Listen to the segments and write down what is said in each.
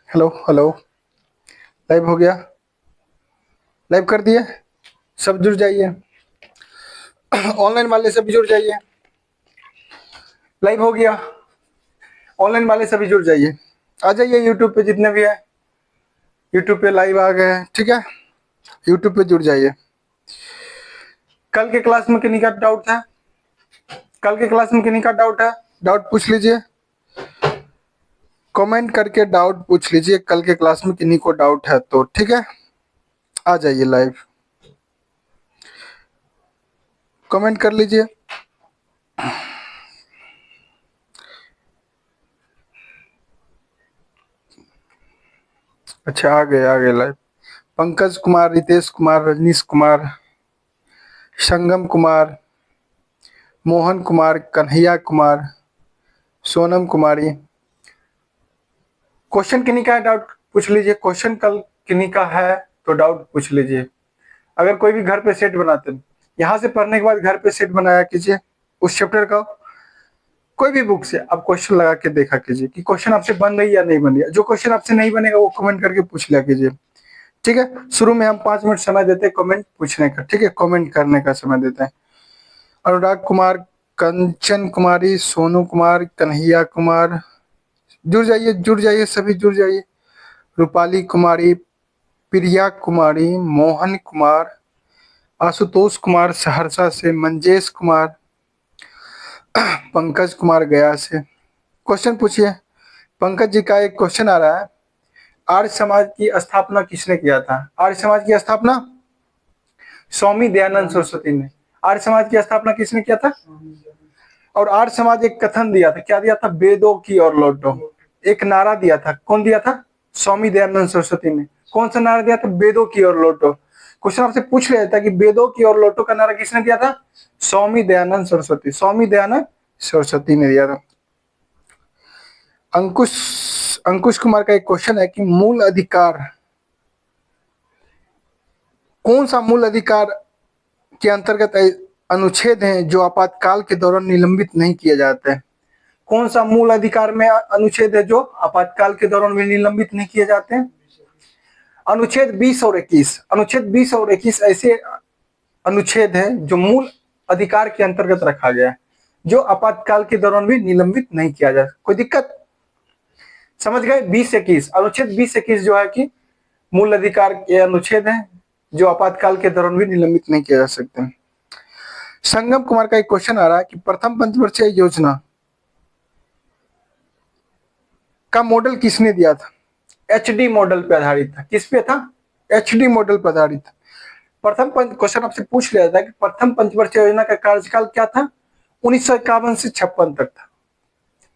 Hello hello. Live हो गया। Live कर दिए। सब जुड़ जाइए। ऑनलाइन वाले सभी जुड़ जाइए। लाइव हो गया। ऑनलाइन वाले सभी जुड़ जाइए। आ जाइए यूट्यूब पे जितने भी है। यूट्यूब पे लाइव आ गए हैं, ठीक है। यूट्यूब पे जुड़ जाइए। कल के क्लास में किन्हीं का डाउट था? कल के क्लास में किन्हीं का डाउट है? डाउट पूछ लीजिए। कमेंट करके डाउट पूछ लीजिए। कल के क्लास में किन्हीं को डाउट है तो ठीक है, आ जाइए लाइव। कमेंट कर लीजिए। अच्छा, आ गए लाइव। पंकज कुमार, रितेश कुमार, रजनीश कुमार, संगम कुमार, मोहन कुमार, कन्हैया कुमार, सोनम कुमारी। क्वेश्चन किन्हीं का है डाउट पूछ लीजिए। क्वेश्चन कल किन्हीं का है तो डाउट पूछ लीजिए। अगर कोई भी घर पे सेट बनाते हैं, यहाँ से पढ़ने के बाद घर पे सेट बनाया कीजिए उस चैप्टर का। कोई भी बुक से आप क्वेश्चन लगा के देखा कीजिए कि क्वेश्चन आपसे बन रही है या नहीं बन रही है। जो क्वेश्चन आपसे नहीं बनेगा वो कमेंट करके पूछ लिया कीजिए, ठीक है। शुरू में हम 5 मिनट समय देते हैं कमेंट पूछने का, ठीक है, कमेंट करने का समय देते हैं। अनुराग कुमार, कंचन कुमारी, सोनू कुमार, कन्हैया कुमार, जुड़ जाइए जुड़ जाइए सभी जुड़ जाइए। रूपाली कुमारी, प्रिया कुमारी, मोहन कुमार, आशुतोष कुमार सहरसा से, मंजेश कुमार, पंकज कुमार गया से। क्वेश्चन पूछिए। पंकज जी का एक क्वेश्चन आ रहा है, आर्य समाज की स्थापना किसने किया था? आर्य समाज की स्थापना स्वामी दयानंद सरस्वती ने। आर्य समाज की स्थापना किसने किया था? और आर्य समाज एक कथन दिया था, क्या दिया था? वेदों की ओर लौटो। एक नारा दिया था, कौन दिया था? स्वामी दयानंद सरस्वती ने। कौन सा नारा दिया था? वेदों की ओर लौटो। क्वेश्चन आपसे पूछ लिया था कि वेदों की ओर लौटो का नारा किसने दिया था? स्वामी दयानंद सरस्वती। स्वामी दयानंद सरस्वती ने दिया था। अंकुश अंकुश कुमार का एक क्वेश्चन है कि मूल अधिकार, कौन सा मूल अधिकार के अंतर्गत अनुच्छेद हैं जो आपातकाल के दौरान निलंबित नहीं किए जाते हैं? कौन सा मूल अधिकार में अनुच्छेद है जो आपातकाल के दौरान भी निलंबित नहीं किए जाते हैं? अनुच्छेद 20 और 21। अनुच्छेद 20 और 21 ऐसे अनुच्छेद है जो मूल अधिकार के अंतर्गत रखा गया है, जो आपातकाल के दौरान भी निलंबित नहीं किया जा सकता। कोई दिक्कत? समझ गए? 20-21 अनुच्छेद 20-21 जो है कि मूल अधिकार के अनुच्छेद है जो आपातकाल के दौरान भी निलंबित नहीं किया जा सकते। संगम कुमार का एक क्वेश्चन आ रहा है कि प्रथम पंचवर्षीय योजना का मॉडल किसने दिया था? एचडी मॉडल पे आधारित था। किस पे था? एचडी मॉडल पर आधारित था। प्रथम क्वेश्चन आपसे पूछ लिया था कि प्रथम पंचवर्षीय योजना का कार्यकाल क्या था? 1951 से 56 तक था।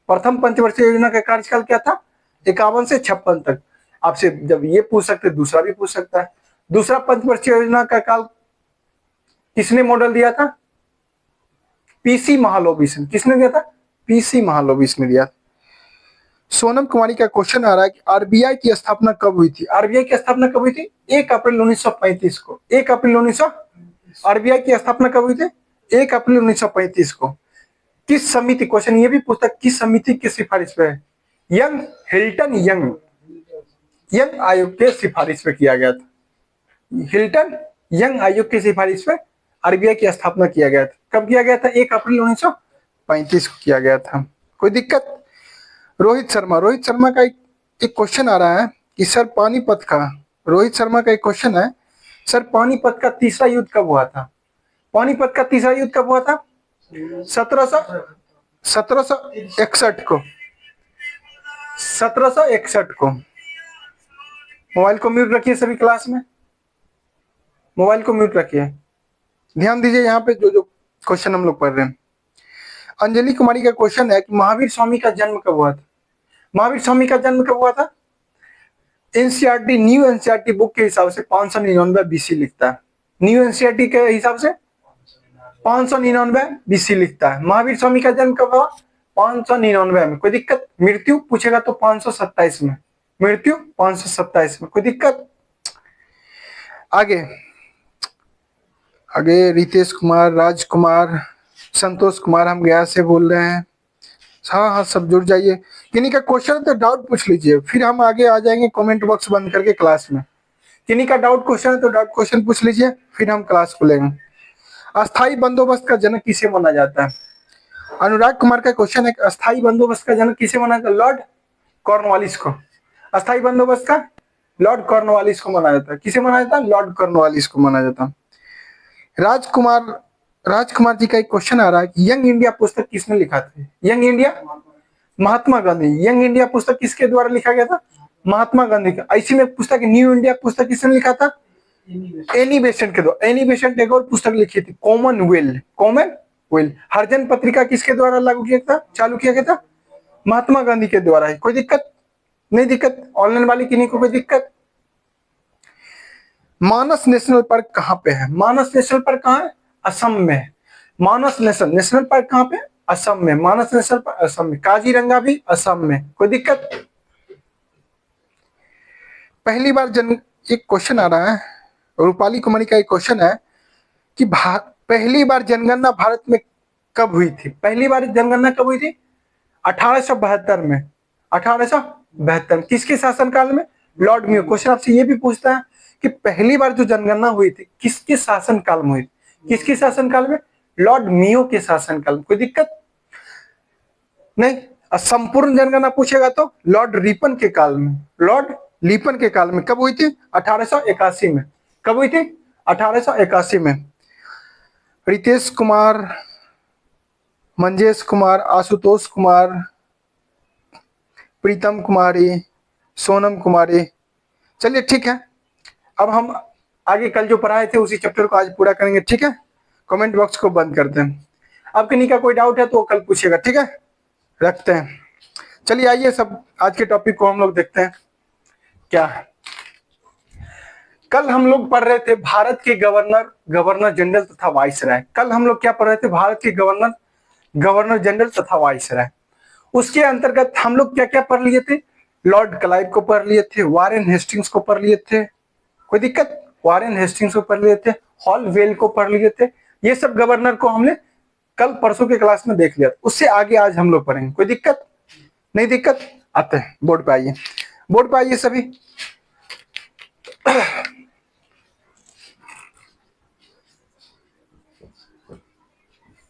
प्रथम पंचवर्षीय योजना का कार्यकाल क्या था? 51 से 56 तक। आपसे जब ये पूछ सकते, दूसरा भी पूछ सकता है। दूसरा पंचवर्षीय योजना का काल किसने मॉडल दिया था? पीसी महालोबिस ने। किसने दिया था? पीसी महालोबिस ने दिया। सोनम कुमारी का क्वेश्चन आ रहा है कि आरबीआई की स्थापना कब हुई थी? आरबीआई की स्थापना कब हुई थी? 1 अप्रैल 1935 को। 1 अप्रैल 1900। आरबीआई की स्थापना कब हुई थी? 1 अप्रैल 1935 को। किस समिति, क्वेश्चन ये भी पूछता किस समिति की सिफारिश पे है? यंग हिल्टन यंग यंग आयोग के सिफारिश पे किया गया था। हिल्टन यंग आयोग की सिफारिश पे आरबीआई की स्थापना किया गया था। कब किया गया था? 1 अप्रैल 1935 को किया गया था। कोई दिक्कत? रोहित शर्मा का एक क्वेश्चन आ रहा है कि सर पानीपत का, रोहित शर्मा का एक क्वेश्चन है, सर पानीपत का तीसरा युद्ध कब हुआ था? पानीपत का तीसरा युद्ध कब हुआ था? 1761 को। 1761 को। मोबाइल को म्यूट रखिए सभी क्लास में। मोबाइल को म्यूट रखिए। ध्यान दीजिए यहाँ पे जो जो क्वेश्चन हम लोग पढ़ रहे हैं। अंजलि कुमारी का क्वेश्चन है कि महावीर स्वामी का जन्म कब हुआ था? महावीर स्वामी का जन्म कब हुआ था? एनसीईआरटी, न्यू एनसीईआरटी बुक के हिसाब से 599 बीसी लिखता है। न्यू एनसीईआरटी के हिसाब से 599 बीसी लिखता है। महावीर स्वामी का जन्म कब हुआ? 599 में। कोई दिक्कत? मृत्यु पूछेगा तो 527 में। मृत्यु 527 में। कोई दिक्कत? आगे आगे रितेश कुमार, राजकुमार, संतोष कुमार हम गया से बोल रहे हैं। हाँ हाँ, सब जुड़ जाइए। किन्हीं का क्वेश्चन है तो डाउट पूछ लीजिए, फिर हम आगे आ जाएंगे कमेंट बॉक्स बंद करके क्लास में। किन्हीं का डाउट क्वेश्चन है तो डाउट क्वेश्चन पूछ लीजिए, फिर हम क्लास खोलेंगे। अस्थाई बंदोबस्त का जनक किसे माना जाता है? अनुराग कुमार का क्वेश्चन है, अस्थाई बंदोबस्त का जनक किसे माना जाता है? लॉर्ड कॉर्नवालिस को। अस्थाई बंदोबस्त का लॉर्ड कॉर्नवालिस को माना जाता है। किसे माना जाता है? लॉर्ड कॉर्नवालिस को माना जाता है। राजकुमार राजकुमार जी का एक क्वेश्चन आ रहा है कि यंग इंडिया पुस्तक किसने लिखा था? Young India, Mahatma Gandhi. Young India पुस्तक किसके द्वारा लिखा गया था? महात्मा गांधी का। ऐसी में पुस्तक न्यू इंडिया पुस्तक किसने लिखा था? एनी बेसेंट के द्वारा। एनी बेसेंट एक और पुस्तक लिखी थी, कॉमनवेल्थ। कॉमनवेल्थ। हरिजन पत्रिका किसके द्वारा लागू किया था, चालू किया गया था? महात्मा गांधी के द्वारा है। कोई दिक्कत नहीं? दिक्कत ऑनलाइन वाली की नहीं कोई दिक्कत? मानस नेशनल पार्क कहाँ पे है? मानस नेशनल पार्क कहाँ है? असम में है। मानस नेशनल पार्क कहाँ पे? असम में। मानस नेशनल पार्क असम में। काजीरंगा भी असम में। कोई दिक्कत? पहली बार एक क्वेश्चन आ रहा है, रूपाली कुमारी का एक क्वेश्चन है कि पहली बार जनगणना भारत में कब हुई थी? पहली बार जनगणना कब हुई थी? 1872 में। 1872 में। किसके शासनकाल में? Lord mu. क्वेश्चन आपसे ये भी पूछता है कि पहली बार जो जनगणना हुई थी किसके शासनकाल में हुई थी? किसके शासनकाल में? लॉर्ड मियो के शासनकाल में। कोई दिक्कत नहीं? संपूर्ण जनगणना पूछेगा तो लॉर्ड रिपन के काल में। लॉर्ड लिपन के काल में। कब हुई थी? 1881 में। कब हुई थी? 1881 में। रितेश कुमार, मंजेश कुमार, आशुतोष कुमार, प्रीतम कुमारी, सोनम कुमारी। चलिए ठीक है, अब हम आगे कल जो पढ़ाए थे उसी चैप्टर को आज पूरा करेंगे। ठीक है, कमेंट बॉक्स को बंद करते हैं। अब किन्हीं का कोई डाउट है तो कल पूछिएगा। ठीक है, रखते हैं। चलिए आइए सब आज के टॉपिक को हम लोग देखते हैं क्या है। कल हम लोग पढ़ रहे थे भारत के गवर्नर जनरल तथा वाइसराय। कल हम लोग क्या पढ़ रहे थे? भारत के गवर्नर जनरल तथा वाइसराय। उसके अंतर्गत हम लोग क्या क्या पढ़ लिए थे? लॉर्ड क्लाइव को पढ़ लिए थे, वारेन हेस्टिंग्स को पढ़ लिए थे। कोई दिक्कत? वारेन हेस्टिंग्स को पढ़ लिए थे, हॉलवेल को पढ़ लिए थे। ये सब गवर्नर को हमने कल परसों के क्लास में देख लिया। उससे आगे आज हम लोग पढ़ेंगे। कोई दिक्कत नहीं? दिक्कत? आते हैं बोर्ड पे। आइए बोर्ड पे आइए सभी।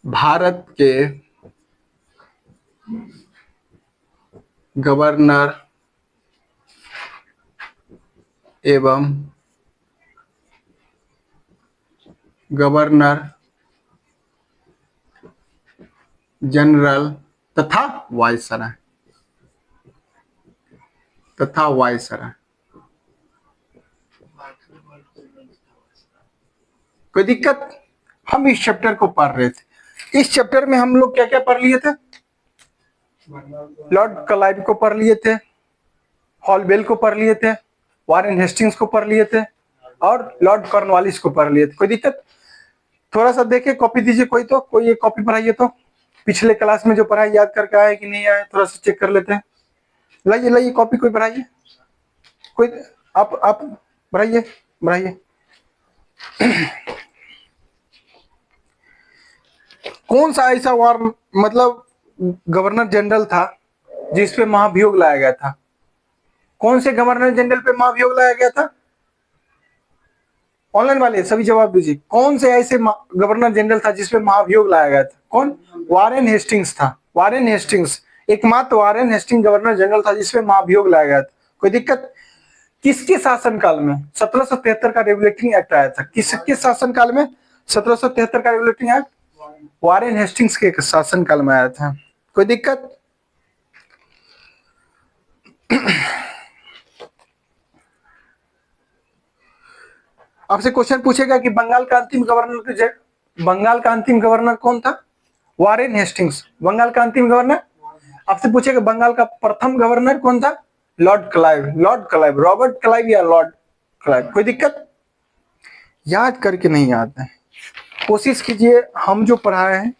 भारत के गवर्नर एवं गवर्नर जनरल तथा वाइसराय कोई दिक्कत? हम इस चैप्टर को पढ़ रहे थे। इस चैप्टर में हम लोग क्या क्या पढ़ लिए थे? लॉर्ड क्लाइव को पढ़ लिए थे, हॉलवेल को पढ़ लिए थे, वारेन हेस्टिंग्स को पढ़ लिए थे और लॉर्ड कॉर्नवालिस को पढ़ लिए थे। कोई दिक्कत? थोड़ा सा देखे, कॉपी दीजिए कोई, तो कोई एक कॉपी पढ़ाइए तो पिछले क्लास में जो पढ़ाई याद करके आया कि नहीं आया, थोड़ा सा चेक कर लेते हैं। लाइए कॉपी कोई पढ़ाइए, कोई आप बढ़ाइए। कौन सा ऐसा वार मतलब गवर्नर जनरल था जिसपे महाभियोग लाया गया था? कौन से गवर्नर जनरल पे महाभियोग लाया गया था? ऑनलाइन वाले सभी जवाब दीजिए। कौन से ऐसे गवर्नर जनरल था जिसपे महाभियोग लाया गया था? कौन? वारेन हेस्टिंग्स था। वारेन हेस्टिंग्स, एकमात्र वारेन हेस्टिंग गवर्नर जनरल था जिसपे महाभियोग लाया गया था। कोई दिक्कत? किसके शासनकाल में? 1773 का रेगुलेटिंग एक्ट आया था। किसके शासनकाल में 1773 का रेगुलेटिंग एक्ट? वारेन हेस्टिंग्स के शासनकाल में आया था। कोई दिक्कत? आपसे क्वेश्चन पूछेगा कि बंगाल का अंतिम गवर्नर कौन था? Warren Hastings. बंगाल का अंतिम गवर्नर। आपसे पूछेगा बंगाल का प्रथम गवर्नर कौन था? लॉर्ड क्लाइव, रॉबर्ट क्लाइव या लॉर्ड क्लाइव। कोई दिक्कत? याद करके नहीं याद है, कोशिश कीजिए हम जो पढ़ाए हैं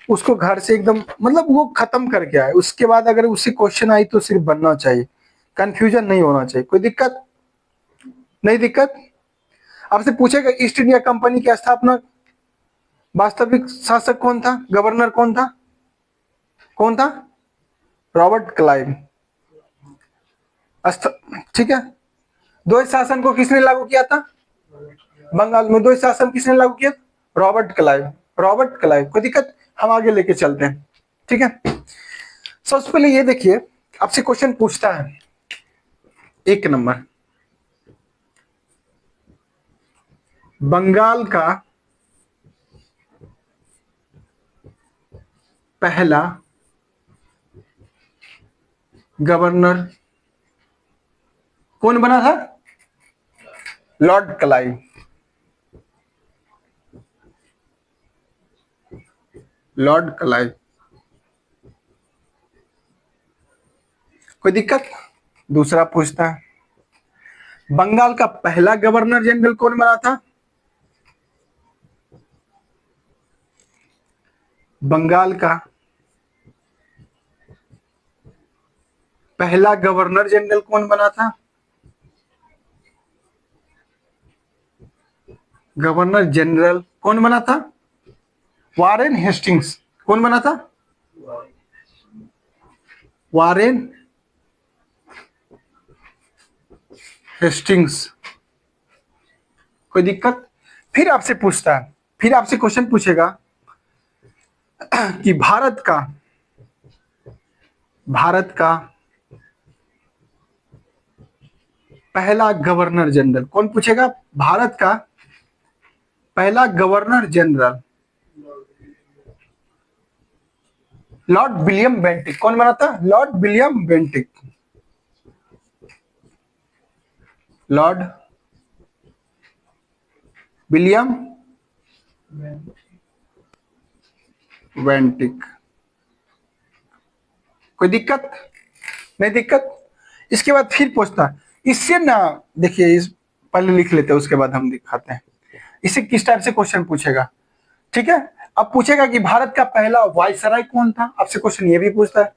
उसको घर से एकदम मतलब वो खत्म करके आए। उसके बाद अगर उससे क्वेश्चन आई तो सिर्फ बनना चाहिए, कंफ्यूजन नहीं होना चाहिए। कोई दिक्कत नहीं? दिक्कत? आपसे पूछेगा ईस्ट इंडिया कंपनी की स्थापना वास्तविक शासक कौन था? गवर्नर कौन था? Robert Clive. ठीक है। द्वैत शासन को किसने लागू किया था? बंगाल में द्वैत शासन किसने लागू किया? Robert Clive. Robert Clive. कोई दिक्कत? हम आगे लेके चलते हैं। ठीक है। सबसे पहले ये देखिए, आपसे क्वेश्चन पूछता है 1 नंबर, बंगाल का पहला गवर्नर कौन बना था? Lord Clive. Lord Clive. कोई दिक्कत? दूसरा पूछता है, बंगाल का पहला गवर्नर जनरल कौन बना था? बंगाल का पहला गवर्नर जनरल कौन बना था? गवर्नर जनरल कौन बना था? Warren Hastings. कौन बना था? Warren Hastings. कोई दिक्कत? फिर आपसे पूछता है, फिर आपसे क्वेश्चन पूछेगा कि भारत का पहला गवर्नर जनरल कौन? पूछेगा भारत का पहला governor general Lord William Bentinck. कौन बना था? Lord William Bentinck. Lord William Bentinck. कोई दिक्कत? नहीं दिक्कत? इसके बाद फिर पूछता, इससे ना देखिए, इस पहले लिख लेते हैं, उसके बाद हम दिखाते हैं इसे किस टाइप से क्वेश्चन पूछेगा। ठीक है। अब पूछेगा कि भारत का पहला वायसराय कौन था। आपसे क्वेश्चन ये भी पूछता है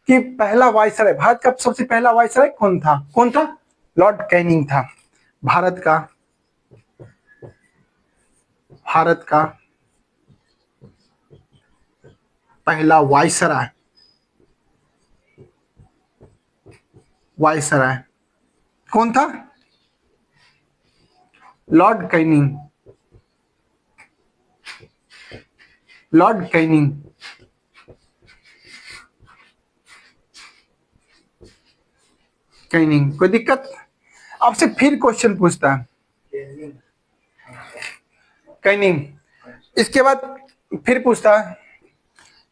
कि पहला वायसराय, भारत का सबसे पहला वायसराय कौन था? कौन था? लॉर्ड कैनिंग था। भारत का पहला वायसराय कौन था? Lord Canning. Lord Canning. Canning. कोई दिक्कत? आपसे फिर क्वेश्चन पूछता है कैनिंग। इसके बाद फिर पूछता है,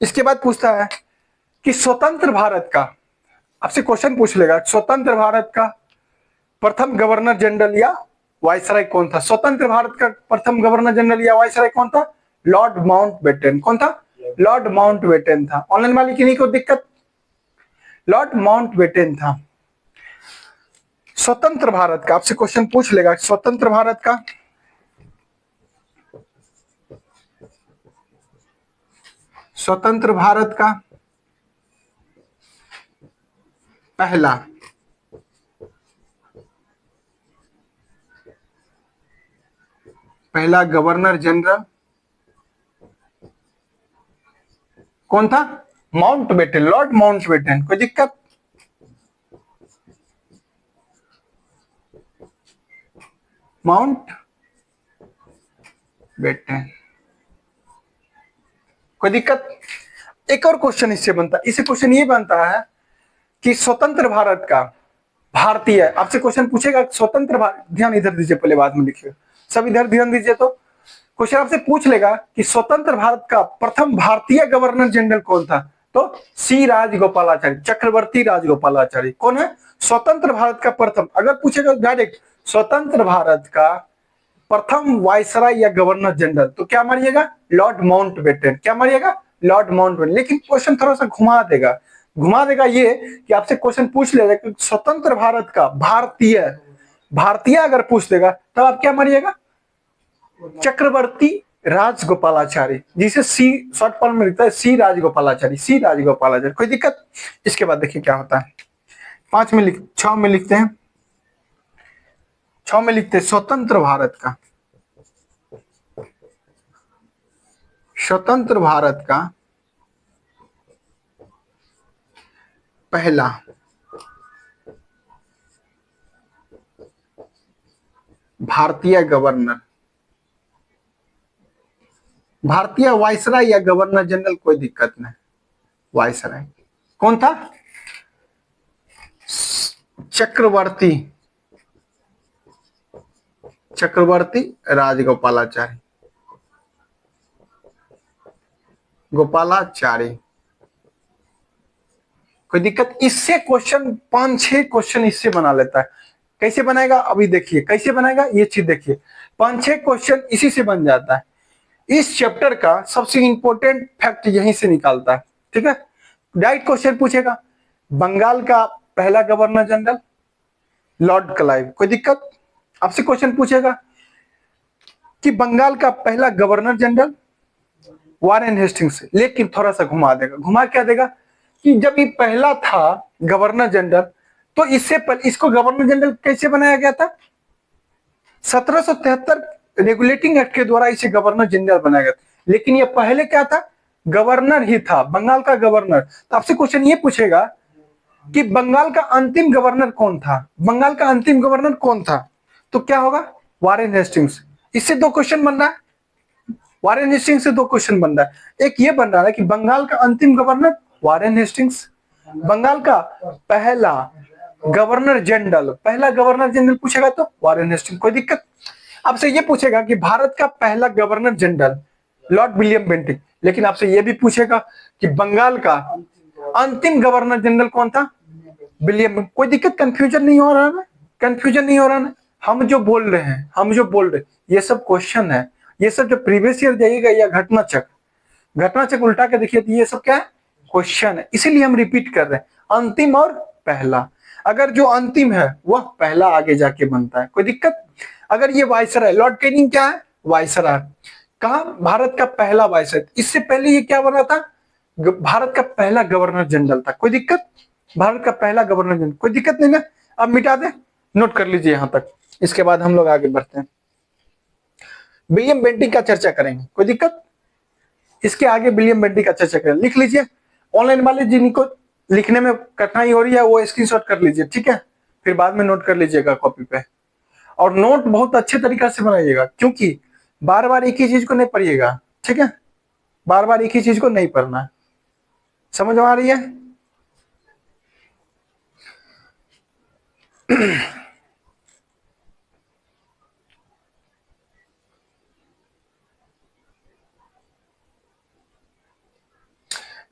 इसके बाद पूछता है कि स्वतंत्र भारत का, आपसे क्वेश्चन पूछ लेगा, स्वतंत्र भारत का प्रथम गवर्नर जनरल या वायसराय कौन था? स्वतंत्र भारत का प्रथम गवर्नर जनरल या वायसराय कौन था? Lord Mountbatten. कौन था? लॉर्ड माउंटबेटन था। ऑनलाइन वाली की नहीं को दिक्कत? लॉर्ड माउंटबेटन था। स्वतंत्र भारत का आपसे क्वेश्चन पूछ लेगा, स्वतंत्र भारत का पहला गवर्नर जनरल कौन था? माउंटबेटन। Lord Mountbatten. कोई दिक्कत? माउंटबेटन। कोई दिक्कत? एक और क्वेश्चन इससे बनता है, इससे क्वेश्चन ये बनता है कि स्वतंत्र भारत का भारतीय, आपसे क्वेश्चन पूछेगा स्वतंत्र भारत, ध्यान इधर दीजिए, पहले बाद में लिखिए, सब इधर ध्यान दीजिए। तो क्वेश्चन आपसे पूछ लेगा कि स्वतंत्र भारत का प्रथम भारतीय गवर्नर जनरल कौन था? तो सी राजगोपालाचारी, चक्रवर्ती राजगोपालाचारी। कौन है? स्वतंत्र भारत का प्रथम। अगर पूछेगा डायरेक्ट स्वतंत्र भारत का प्रथम वायसराय या गवर्नर जनरल, तो क्या मारिएगा? Lord Mountbatten. क्या मारिएगा? Lord Mountbatten. लेकिन क्वेश्चन थोड़ा सा घुमा देगा ये कि आपसे क्वेश्चन पूछ लेगा कि स्वतंत्र भारत का भारतीय अगर पूछ देगा तब आप क्या मारिएगा? चक्रवर्ती राजगोपालाचारी, जिसे सी शॉर्ट फॉर्म में लिखता है सी राजगोपालाचारी। सी राजगोपालाचारी। कोई दिक्कत? इसके बाद देखिए क्या होता है, 6 में लिखते हैं, स्वतंत्र भारत का पहला भारतीय गवर्नर, भारतीय वायसराय या गवर्नर जनरल, कोई दिक्कत नहीं, वायसराय। कौन था? चक्रवर्ती, चक्रवर्ती राजगोपालाचारी, गोपालाचारी, कोई दिक्कत? इससे क्वेश्चन 5-6 क्वेश्चन इससे बना लेता है। कैसे बनाएगा अभी देखिए, कैसे बनाएगा ये चीज देखिए, 5-6 क्वेश्चन इसी से बन जाता है। इस चैप्टर का सबसे इंपॉर्टेंट फैक्ट यहीं से निकालता है, ठीक है। डायरेक्ट क्वेश्चन पूछेगा, बंगाल का पहला गवर्नर जनरल लॉर्ड क्लाइव, कोई दिक्कत? आपसे क्वेश्चन पूछेगा कि बंगाल का पहला गवर्नर जनरल वारेन हेस्टिंग्स, लेकिन थोड़ा सा घुमा देगा। घुमा क्या देगा कि जब ये पहला था गवर्नर जनरल, तो इससे पहले इसको गवर्नर जनरल कैसे बनाया गया था? 1773 रेगुलेटिंग एक्ट के द्वारा इसे गवर्नर जनरल बनाया गया था। लेकिन ये पहले क्या था? गवर्नर ही था, बंगाल का गवर्नर। तो आपसे क्वेश्चन ये पूछेगा कि बंगाल का अंतिम गवर्नर कौन था? बंगाल का अंतिम गवर्नर कौन था? तो क्या होगा? Warren Hastings. इससे 2 क्वेश्चन बन रहा है, वारेन हेस्टिंग्स से 2 क्वेश्चन बन रहा है। एक ये बन रहा है कि बंगाल का अंतिम गवर्नर वारेन हेस्टिंग्स, बंगाल का पहला गवर्नर जनरल, पहला गवर्नर जनरल पूछेगा तो वारेन हेस्टिंग्स, कोई दिक्कत? आपसे ये पूछेगा कि भारत का पहला governor general Lord William Bentinck, लेकिन आपसे ये भी पूछेगा कि बंगाल का अंतिम गवर्नर जनरल कौन था? विलियम। कोई दिक्कत? कंफ्यूजन नहीं हो रहा है? कंफ्यूजन नहीं हो रहा है? हम जो बोल रहे हैं, हम जो बोल रहे हैं, ये सब क्वेश्चन है। ये सब जो प्रीवियस ईयर जाइएगा या घटना चक्र उल्टा के देखिए, तो ये सब क्या है? क्वेश्चन है। इसीलिए हम रिपीट कर रहे हैं, अंतिम और पहला। अगर जो अंतिम है वह पहला आगे जाके बनता है, कोई दिक्कत? अगर ये वायसराय, लॉर्ड कैनिंग क्या है? वायसराय। कहा? भारत का पहला वायसराय। इससे पहले ये क्या बना था? भारत का पहला गवर्नर जनरल था, कोई दिक्कत? भारत का पहला गवर्नर जनरल, कोई दिक्कत नहीं ना? अब मिटा दे, नोट कर लीजिए यहां तक। इसके बाद हम लोग आगे बढ़ते हैं, विलियम बेंटिक का चर्चा करेंगे, कोई दिक्कत? इसके आगे विलियम बेंटिक का चर्चा करेंगे, लिख लीजिए। ऑनलाइन वाले जिनको लिखने में कठिनाई हो रही है वो स्क्रीनशॉट कर लीजिए, ठीक है। फिर बाद में नोट कर लीजिएगा कॉपी पे, और नोट बहुत अच्छे तरीका से बनाइएगा, क्योंकि बार बार एक ही चीज को नहीं पढ़िएगा, ठीक है। बार बार एक ही चीज को नहीं पढ़ना, समझ आ रही है?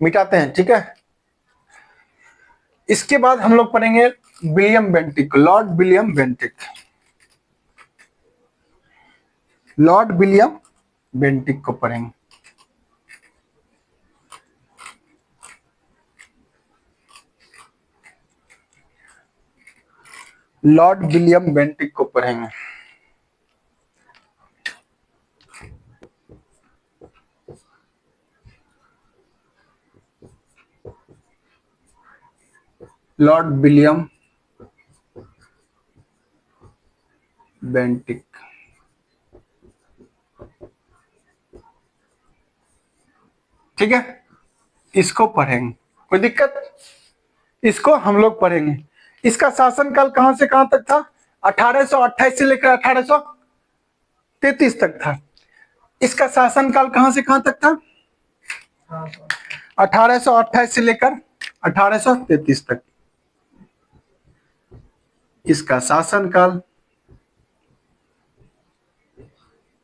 मिटाते हैं, ठीक है। इसके बाद हम लोग पढ़ेंगे William Bentinck, Lord William Bentinck, Lord William Bentinck को पढ़ेंगे। लॉर्ड विलियम बेंटिक को पढ़ेंगे। लॉर्ड विलियम बेंटिक, ठीक है। इसको पढ़ेंगे, कोई दिक्कत? इसको हम लोग पढ़ेंगे। इसका शासनकाल कहां से कहां तक था? 1828 से लेकर 1833 तक था। इसका शासनकाल कहां से कहां तक था? 1828 से लेकर 1833 तक। इसका शासनकाल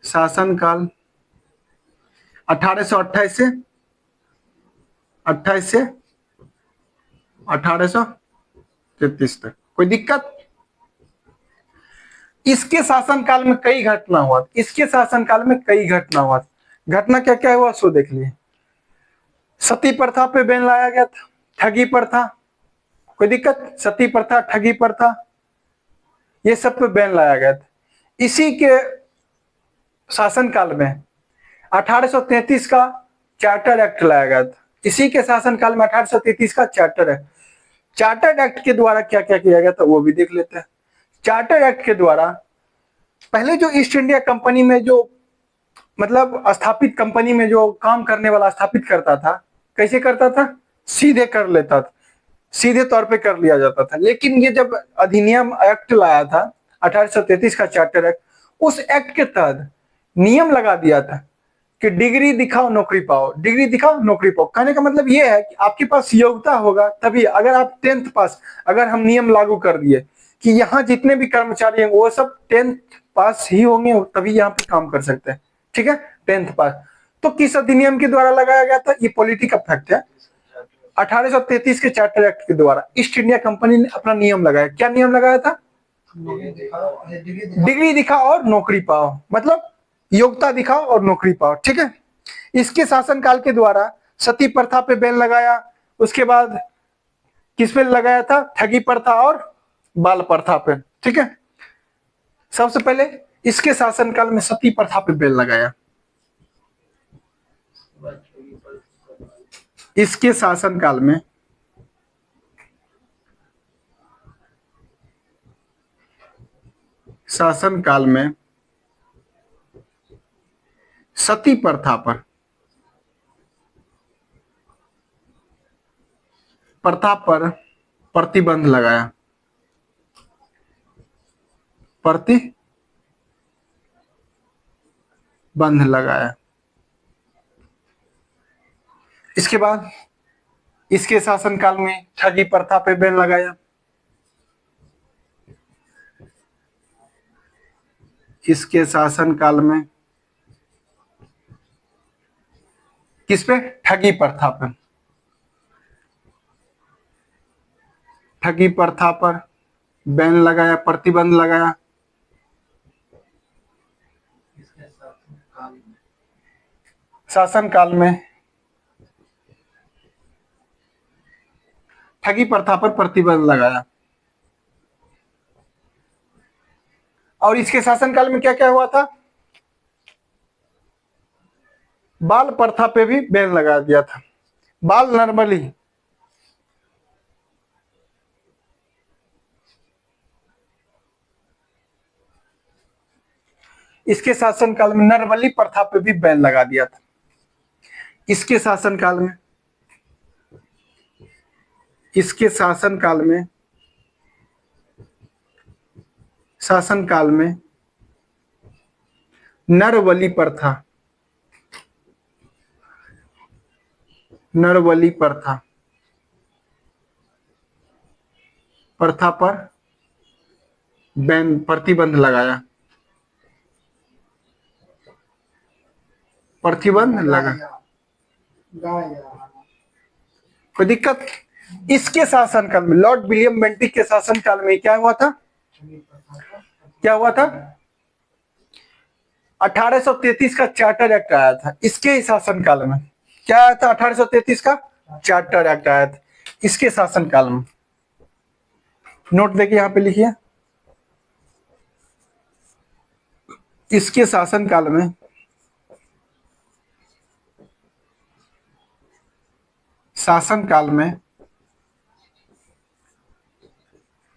1828 से 1833 तक, कोई दिक्कत? इसके शासनकाल में कई घटना हुआ, इसके शासनकाल में कई घटना हुआ। घटना क्या क्या हुआ सो देख लिए। सती प्रथा पे बैन लाया गया था, ठगी प्रथा, कोई दिक्कत? सती प्रथा, ठगी प्रथा, ये सब पे बैन लाया गया था। इसी के शासनकाल में 1833 का चार्टर एक्ट लाया गया था। इसी के शासनकाल में 1833 का चार्टर एक्ट, चार्टर एक्ट के द्वारा क्या क्या किया गया था वो भी देख लेते हैं। चार्टर एक्ट के द्वारा पहले जो ईस्ट इंडिया कंपनी में जो मतलब स्थापित कंपनी में जो काम करने वाला स्थापित करता था, कैसे करता था? सीधे कर लेता था। सीधे तौर पे कर लिया जाता था। लेकिन ये जब अधिनियम एक्ट लाया था 1833 का चार्टर एक्ट, उस एक्ट के तहत नियम लगा दिया था कि डिग्री दिखाओ नौकरी पाओ, डिग्री दिखाओ नौकरी पाओ। कहने का मतलब ये है कि आपके पास योग्यता होगा तभी, अगर आप 10th पास, अगर हम नियम लागू कर दिए कि यहाँ जितने भी कर्मचारी हैं वो सब 10th पास ही होंगे तभी यहाँ पे काम कर सकते हैं, ठीक है, 10th पास। तो किस अधिनियम के द्वारा लगाया गया था, ये पॉलिटिकल फैक्ट है। 1833 के चार्टर एक्ट के द्वारा ईस्ट इंडिया कंपनी ने अपना नियम लगाया। क्या नियम लगाया था? डिग्री दिखाओ और नौकरी पाओ, मतलब योग्यता दिखाओ और नौकरी पाओ, ठीक है। इसके शासनकाल के द्वारा सती प्रथा पे बैन लगाया। उसके बाद किस पे लगाया था? ठगी प्रथा और बाल प्रथा पे, ठीक है। सबसे पहले इसके शासनकाल में सती प्रथा पे बैन लगाया। इसके शासनकाल में सती प्रथा पर प्रतिबंध लगाया। प्रतिबंध लगाया। इसके बाद इसके शासनकाल में ठगी प्रथा पे बैन लगाया। इसके शासनकाल में किस पे? ठगी प्रथा पे। ठगी प्रथा पर बैन लगाया, प्रतिबंध लगाया। शासनकाल में ठगी प्रथा पर प्रतिबंध लगाया। और इसके शासनकाल में क्या क्या हुआ था? बाल प्रथा पे भी बैन लगा दिया था। बाल नर्मली, इसके शासनकाल में नरबली प्रथा पे भी बैन लगा दिया था। इसके शासनकाल में नरबली प्रथा पर बैन, प्रतिबंध लगाया। प्रतिबंध लगा, कोई दिक्कत? इसके शासनकाल में लॉर्ड विलियम बेंटिक के शासनकाल में क्या हुआ था? 1833 का चार्टर एक्ट आया था। इसके शासनकाल में क्या आया था? 1833 का चार्टर एक्ट आया था इसके शासनकाल में। नोट देखिए, यहां पे लिखिए। इसके शासनकाल में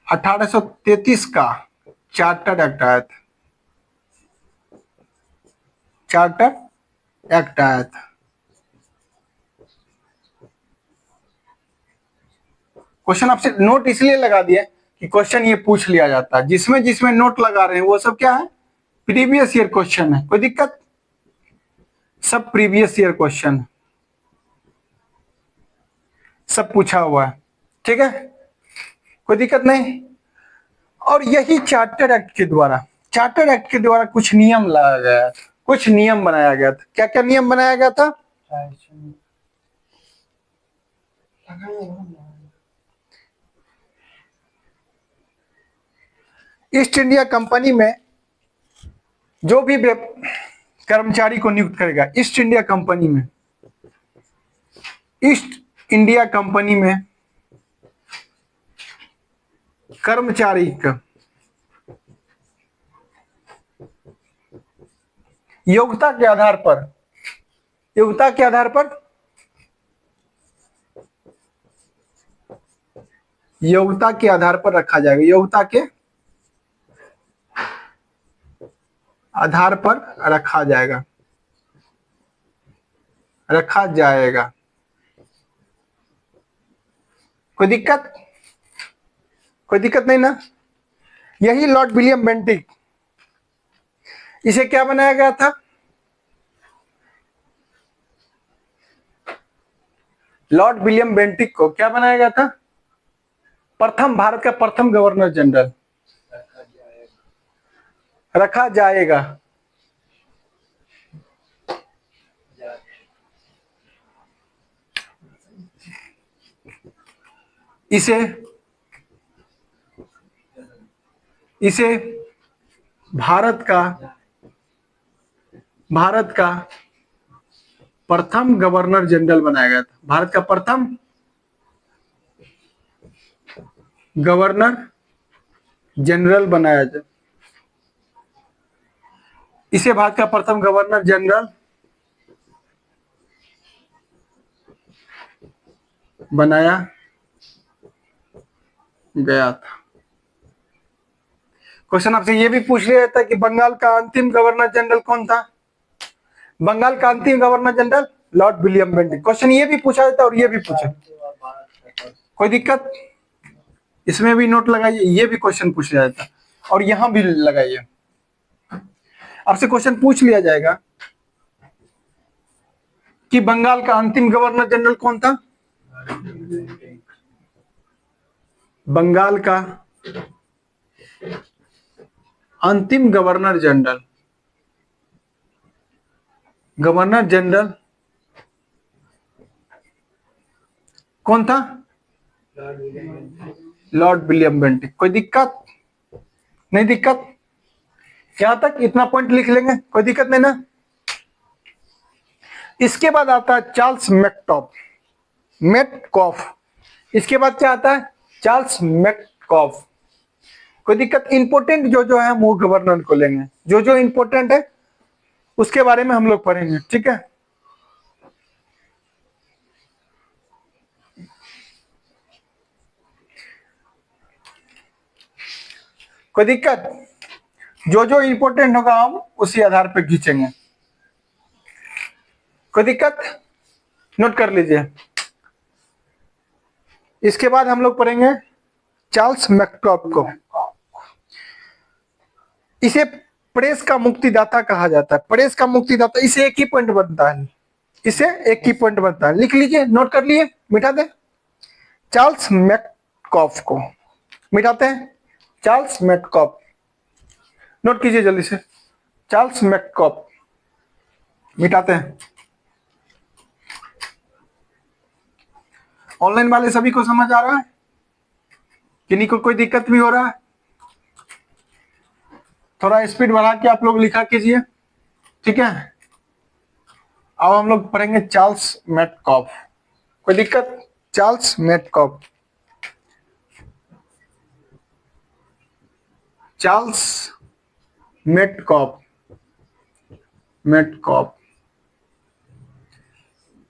1833 का चार्टर एक्ट आया था। क्वेश्चन आपसे नोट इसलिए लगा दिया कि क्वेश्चन ये पूछ लिया जाता है। जिसमें जिसमें नोट लगा रहे हैं वो सब क्या है? प्रीवियस ईयर क्वेश्चन है। कोई दिक्कत? सब प्रीवियस ईयर क्वेश्चन, सब पूछा हुआ है, ठीक है, कोई दिक्कत नहीं। और यही चार्टर एक्ट के द्वारा कुछ नियम लाया गया था, कुछ नियम बनाया गया था। क्या क्या नियम बनाया गया था? ईस्ट इंडिया कंपनी में जो भी कर्मचारी को नियुक्त करेगा, ईस्ट इंडिया कंपनी में कर्मचारी का योग्यता के आधार पर रखा जाएगा। योग्यता के आधार पर रखा जाएगा। कोई दिक्कत? कोई दिक्कत नहीं ना? यही लॉर्ड विलियम बेंटिक, इसे क्या बनाया गया था? लॉर्ड विलियम बेंटिक को क्या बनाया गया था? प्रथम, भारत का प्रथम गवर्नर जनरल रखा जाएगा। इसे इसे भारत का प्रथम गवर्नर जनरल बनाया गया था। भारत का प्रथम गवर्नर जनरल बनाया जाए, इसे भारत का प्रथम गवर्नर जनरल बनाया गया था। क्वेश्चन आपसे ये भी पूछ लिया जाता है कि बंगाल का अंतिम गवर्नर जनरल कौन था? बंगाल का अंतिम governor general Lord William Bentinck. Question ये भी पूछा जाता है और ये भी पूछा। कोई दिक्कत? इसमें भी नोट लगाइए, ये भी क्वेश्चन पूछा जाता है और यहां भी लगाइए। आपसे क्वेश्चन पूछ लिया जाएगा कि बंगाल का अंतिम गवर्नर जनरल कौन था? बंगाल का अंतिम गवर्नर जनरल कौन था? Lord William Bentinck. कोई दिक्कत? नहीं दिक्कत? यहां तक इतना पॉइंट लिख लेंगे, कोई दिक्कत नहीं ना? इसके बाद आता है चार्ल्स मेटकॉफ। इसके बाद क्या आता है? Charles Metcalfe. कोई दिक्कत? इंपोर्टेंट जो है वो गवर्नर को लेंगे, जो इंपोर्टेंट है उसके बारे में हम लोग पढ़ेंगे, ठीक है? कोई दिक्कत? जो इंपोर्टेंट होगा हम उसी आधार पे खींचेंगे। कोई दिक्कत? नोट कर लीजिए। इसके बाद हम लोग पढ़ेंगे चार्ल्स मेटकॉफ को। इसे प्रेस का मुक्तिदाता कहा जाता है। प्रेस का मुक्तिदाता, इसे एक ही पॉइंट बनता है, इसे एक ही पॉइंट बनता है। लिख लीजिए, नोट कर लिए, मिटा दे। चार्ल्स मेटकॉफ को मिटाते हैं। चार्ल्स मेटकॉफ, नोट कीजिए जल्दी से। चार्ल्स मेटकॉफ मिटाते हैं। ऑनलाइन वाले सभी को समझ आ रहा है? किन्हीं को कोई दिक्कत भी हो रहा है? थोड़ा स्पीड बढ़ा के आप लोग लिखा कीजिए, ठीक है? अब हम लोग पढ़ेंगे चार्ल्स मेटकॉफ। कोई दिक्कत? चार्ल्स मेटकॉफ, चार्ल्स मेटकॉफ,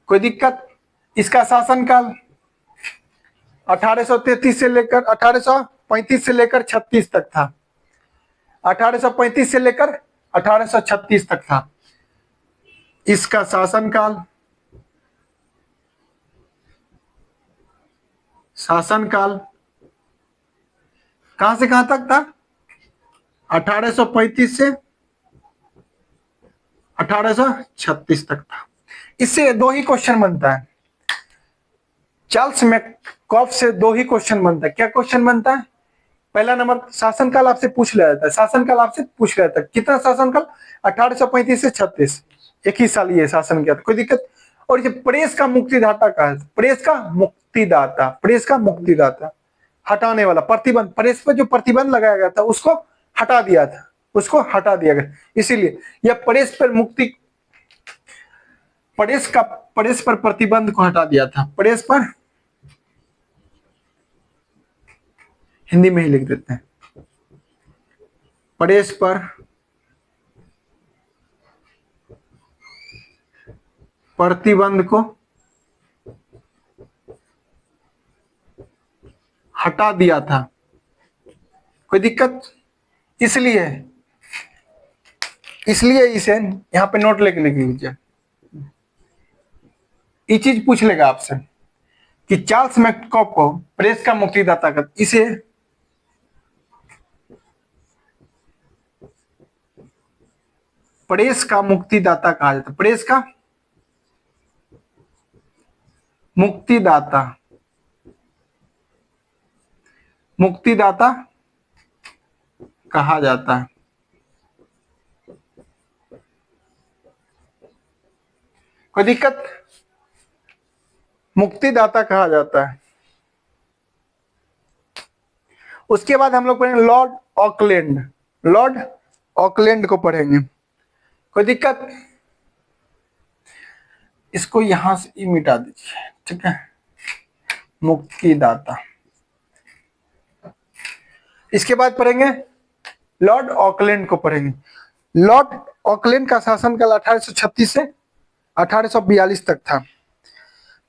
कोई दिक्कत? इसका शासनकाल 1833 से लेकर 1835 से लेकर 36 तक था। 1835 से लेकर 1836 तक था इसका शासनकाल। कहां से कहां तक था? 1835 से 1836 तक था। इससे दो ही क्वेश्चन बनता है। चार्ल्स मेटकॉफ से दो ही क्वेश्चन बनता है। क्या क्वेश्चन बनता है? पहला नंबर, शासनकाल आपसे पूछ लिया जाता है। शासनकाल आपसे पूछ लिया जाता है, कितना शासनकाल? 1835 से 36, एक ही साल ये शासन किया था। कोई दिक्कत? और ये प्रेस का मुक्तिदाता कहा है। प्रेस का मुक्तिदाता, हटाने वाला, प्रतिबंध, प्रेस पर जो प्रतिबंध लगाया गया था उसको हटा दिया गया। इसीलिए यह प्रेस पर प्रतिबंध को हटा दिया था। प्रेस पर, हिंदी में ही लिख देते हैं, प्रेस पर प्रतिबंध को हटा दिया था। कोई दिक्कत? इसलिए इसे यहां पे नोट लेके लिख लीजिए। ये चीज पूछ लेगा आपसे कि चार्ल्स मैककॉप को प्रेस का मुक्तिदाता कहते, इसे प्रेस का मुक्तिदाता कहा जाता है। प्रेस का मुक्तिदाता, मुक्तिदाता कहा जाता है। कोई दिक्कत? मुक्तिदाता कहा जाता है। उसके बाद हम लोग पढ़ेंगे लॉर्ड ऑकलैंड। लॉर्ड ऑकलैंड को पढ़ेंगे। कोई दिक्कत? इसको यहां से ही मिटा दीजिए, ठीक है। मुक्तिदाता। इसके बाद पढ़ेंगे लॉर्ड ऑकलैंड को पढ़ेंगे। लॉर्ड ऑकलैंड का शासनकाल 1836 से 1842 तक था,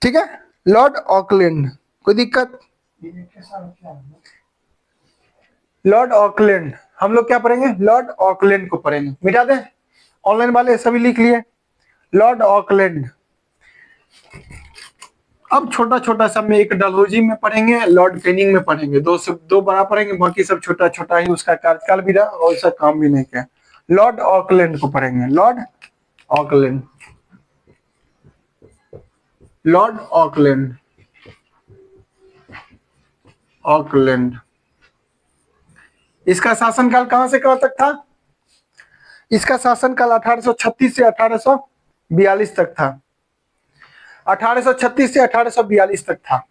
ठीक है। लॉर्ड ऑकलैंड, कोई दिक्कत? लॉर्ड ऑकलैंड हम लोग क्या पढ़ेंगे? लॉर्ड ऑकलैंड को पढ़ेंगे। मिटा दें, ऑनलाइन वाले सभी लिख लिए। Lord Auckland. अब छोटा छोटा सब में, एक डलहौजी में पढ़ेंगे, लॉर्ड कैनिंग में पढ़ेंगे, दो बड़ा पढ़ेंगे, बाकी सब छोटा छोटा ही। उसका कार्यकाल भी रहा और उसका काम भी नहीं किया। लॉर्ड ऑकलैंड को पढ़ेंगे। Lord Auckland, Lord Auckland, Auckland. इसका शासनकाल कहां से कहां तक था? इसका शासनकाल 1836 से 1842 तक था। 1836 से 1842 तक था।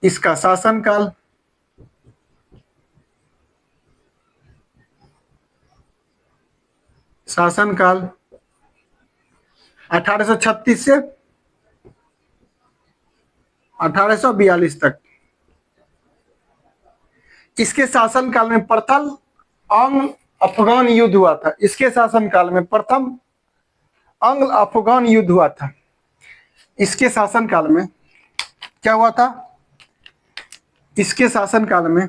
इसका शासनकाल शासनकाल 1836 से 1842 तक। इसके शासनकाल में प्रथम अंग्ल अफगान युद्ध हुआ था। इसके शासनकाल में प्रथम अंग्ल अफगान युद्ध हुआ था। इसके शासनकाल में क्या हुआ था? इसके शासनकाल में,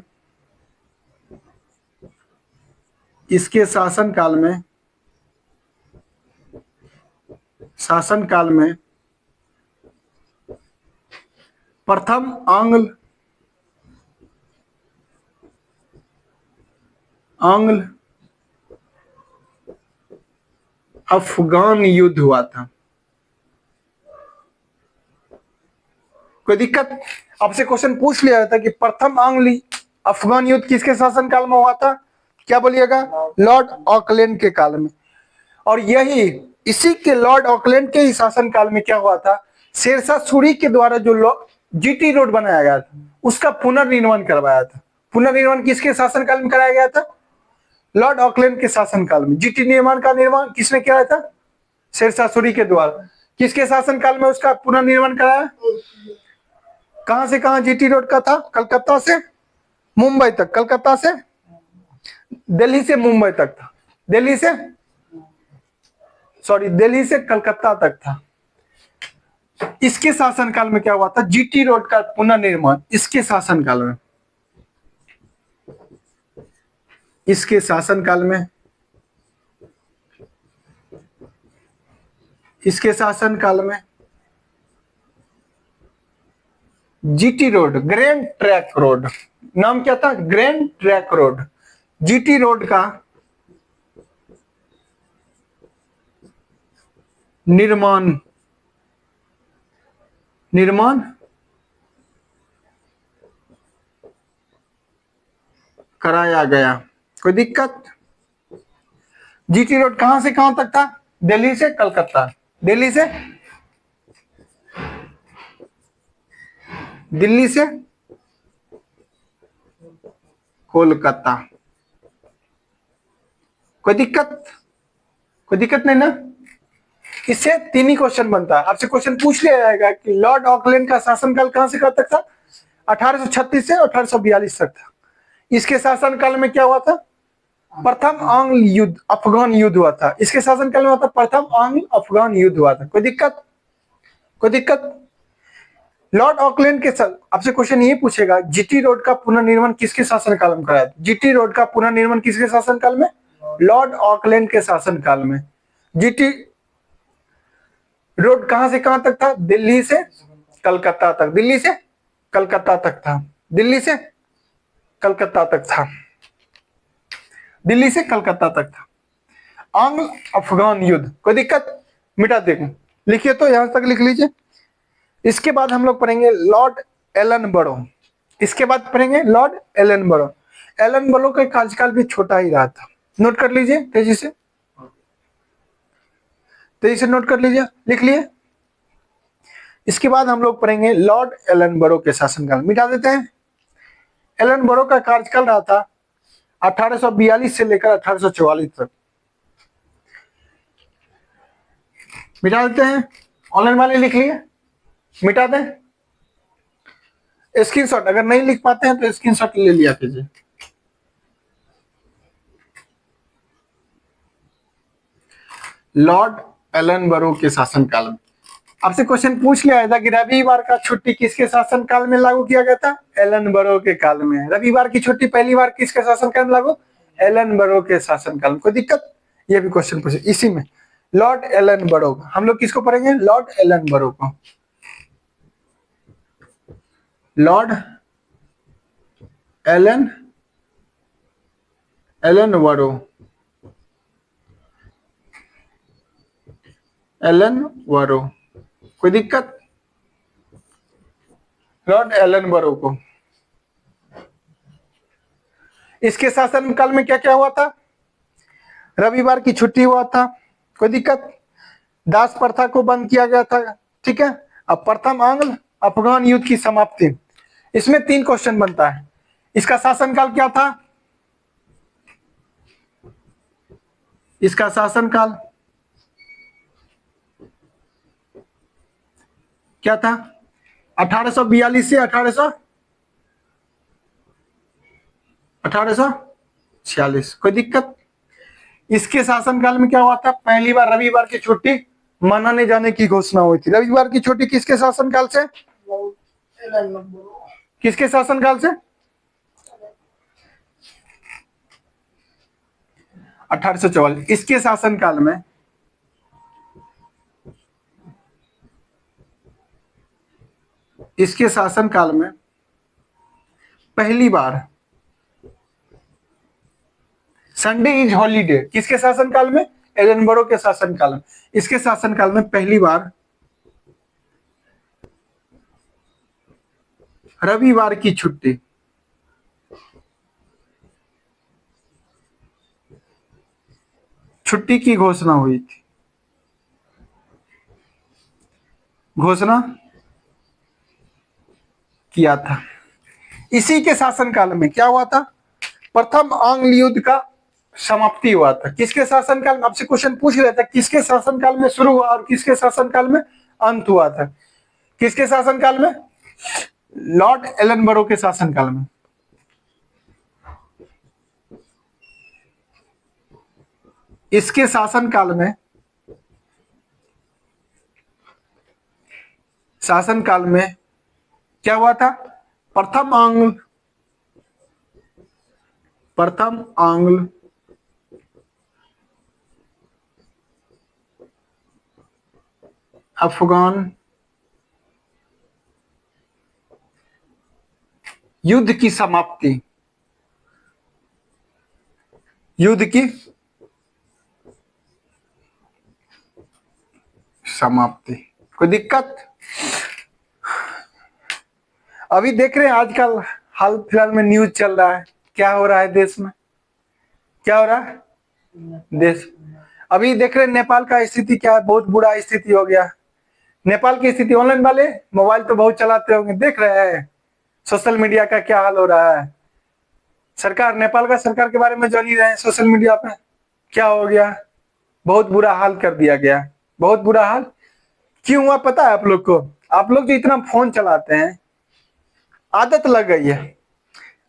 इसके शासनकाल में, शासनकाल में प्रथम अंग्ल अफगान युद्ध हुआ था। कोई दिक्कत? आपसे क्वेश्चन पूछ लिया था कि प्रथम अंग्ल अफगान युद्ध किसके शासनकाल में हुआ था? क्या बोलिएगा? लॉर्ड ऑकलैंड के काल में। और यही इसी के लॉर्ड ऑकलैंड के ही शासनकाल में क्या हुआ था? शेरशाह सूरी के द्वारा जो जीटी रोड बनाया गया था, उसका पुनर्निर्माण करवाया था। पुनर्निर्माण किसके शासनकाल में कराया गया था? लॉर्ड ऑकलैंड के शासनकाल में। जीटी निर्माण का निर्माण किसने किया था? शेरशाह सूरी के द्वारा। किसके शासनकाल में उसका पुनर्निर्माण कराया? कहां से कहां जीटी रोड का था? कलकत्ता से मुंबई तक, कलकत्ता से दिल्ली से मुंबई तक था, दिल्ली से कलकत्ता तक था। इसके शासनकाल में क्या हुआ था? जीटी रोड का पुनर्निर्माण इसके शासनकाल में, इसके शासनकाल में, इसके शासनकाल में GT road, grand trunk road, नाम क्या था? Grand trunk road. GT road का निर्माण कराया गया। कोई दिक्कत? जीटी रोड कहां से कहां तक था? दिल्ली से कलकत्ता, दिल्ली से कोलकाता। कोई दिक्कत? कोई दिक्कत नहीं ना? इससे 3 ही क्वेश्चन बनता है। आपसे क्वेश्चन पूछ लिया जाएगा कि लॉर्ड ऑकलैंड का शासनकाल कहां से कहां तक था? 1836 से 1842 तक था। इसके शासनकाल में क्या हुआ था? प्रथम अंग्ल युद्ध अफगान युद्ध हुआ था। इसके शासनकाल में हुआ था प्रथम अंग्ल अफगान युद्ध हुआ था। कोई दिक्कत? कोई दिक्कत? लॉर्ड ऑकलैंड के आपसे क्वेश्चन ये पूछेगा, जीटी रोड का पुनर्निर्माण किसके शासनकाल में कराया? जीटी रोड का पुनर्निर्माण किसके शासनकाल में? लॉर्ड ऑकलैंड के शासनकाल में। जीटी रोड कहां से कहां तक था? दिल्ली से कलकत्ता तक, दिल्ली से कलकत्ता तक था, दिल्ली से कलकत्ता तक था, दिल्ली से कलकत्ता तक था। आंग्ल अफगान युद्ध, कोई दिक्कत? मिटा देंगे, लिखिए तो यहां तक लिख लीजिए। इसके बाद हम लोग पढ़ेंगे लॉर्ड एलन बरो। इसके बाद पढ़ेंगे लॉर्ड एलन बरो। एलन बरो का कार्यकाल भी छोटा ही रहा था, नोट कर लीजिए तेजी से, तेजी से नोट कर लीजिए, लिख लिए। इसके बाद हम लोग पढ़ेंगे लॉर्ड एलन बरो के शासनकाल, मिटा देते हैं। एलन बरो का कार्यकाल रहा था 1842 से लेकर 1844 तक, मिटा देते हैं। ऑनलाइन वाले लिख लिए, मिटा दें। स्क्रीनशॉट अगर नहीं लिख पाते हैं तो स्क्रीनशॉट ले लिया कीजिए। लॉर्ड एलन बरो के शासनकाल में आपसे क्वेश्चन पूछ लिया था कि रविवार का छुट्टी किसके शासनकाल में लागू किया गया था? एलन बरो के काल में। रविवार की छुट्टी पहली बार किसके शासनकाल में लागू? एलन बरो के शासनकाल में। कोई दिक्कत? ये भी क्वेश्चन पूछे इसी में, लॉर्ड एलन बरो। हम लोग किसको पढ़ेंगे? लॉर्ड एलन बरो को। लॉर्ड एलन बरो, एलन बरो, कोई दिक्कत? लॉर्ड एलन बरो को। इसके शासनकाल में क्या क्या हुआ था? रविवार की छुट्टी हुआ था, कोई दिक्कत? दास प्रथा को बंद किया गया था, ठीक है। अब प्रथम आंग्ल अफगान युद्ध की समाप्ति, इसमें 3 क्वेश्चन बनता है। इसका शासनकाल क्या था? इसका शासनकाल क्या था? 1842 से 1846, कोई दिक्कत? इसके शासनकाल में क्या हुआ था? पहली बार रविवार की छुट्टी मनाने जाने की घोषणा हुई थी। रविवार की छुट्टी किसके शासनकाल से? किसके शासनकाल से? 1844। इसके शासनकाल में पहली बार संडे इज हॉलीडे। किसके शासनकाल में? एलन बरो के शासनकाल में। इसके शासनकाल में पहली बार रविवार की छुट्टी की घोषणा हुई थी। घोषणा किया था। इसी के शासनकाल में क्या हुआ था? प्रथम आंग्ल युद्ध का समाप्ति हुआ था। किसके शासनकाल में? आपसे क्वेश्चन पूछ रहा था किसके शासनकाल में शुरू हुआ और किसके शासनकाल में अंत हुआ था? किसके शासनकाल में? लॉर्ड एलन बरो के शासनकाल में। इसके शासनकाल में क्या हुआ था? प्रथम आंग्ल अफगान युद्ध की समाप्ति, कोई दिक्कत? अभी देख रहे हैं आजकल हाल फिलहाल में न्यूज चल रहा है, क्या हो रहा है देश में? क्या हो रहा है देश? अभी देख रहे हैं नेपाल का स्थिति क्या है, बहुत बुरा स्थिति हो गया। नेपाल की स्थिति, ऑनलाइन वाले मोबाइल तो बहुत चलाते होंगे, देख रहे हैं सोशल मीडिया का क्या हाल हो रहा है। सरकार, नेपाल का सरकार के बारे में जान ही रहे हैं सोशल मीडिया पे, क्या हो गया, बहुत बुरा हाल कर दिया गया, बहुत बुरा हाल। क्यों हुआ पता है आप लोग को? आप लोग जो इतना फोन चलाते हैं, आदत लग गई है,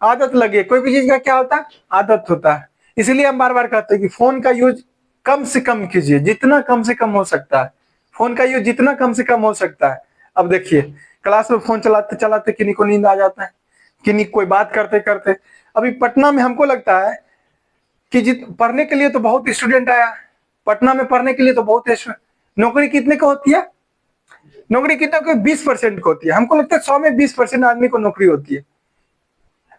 आदत लगी है। कोई भी चीज का क्या होता है? आदत होता है। इसलिए हम बार बार कहते हैं कि फोन का यूज कम से कम कीजिए, जितना कम से कम हो सकता है। फोन का यूज जितना कम से कम हो सकता है। अब देखिए क्लास में फोन चलाते चलाते किन्हीं को नींद आ जाता है, किन्हीं कोई बात करते करते। अभी पटना में हमको लगता है कि पढ़ने के लिए तो बहुत स्टूडेंट आया, पटना में पढ़ने के लिए तो बहुत। नौकरी कितने का होती है? नौकरी कितना को 20% को होती है, हमको लगता है 100 में 20% आदमी को नौकरी होती है।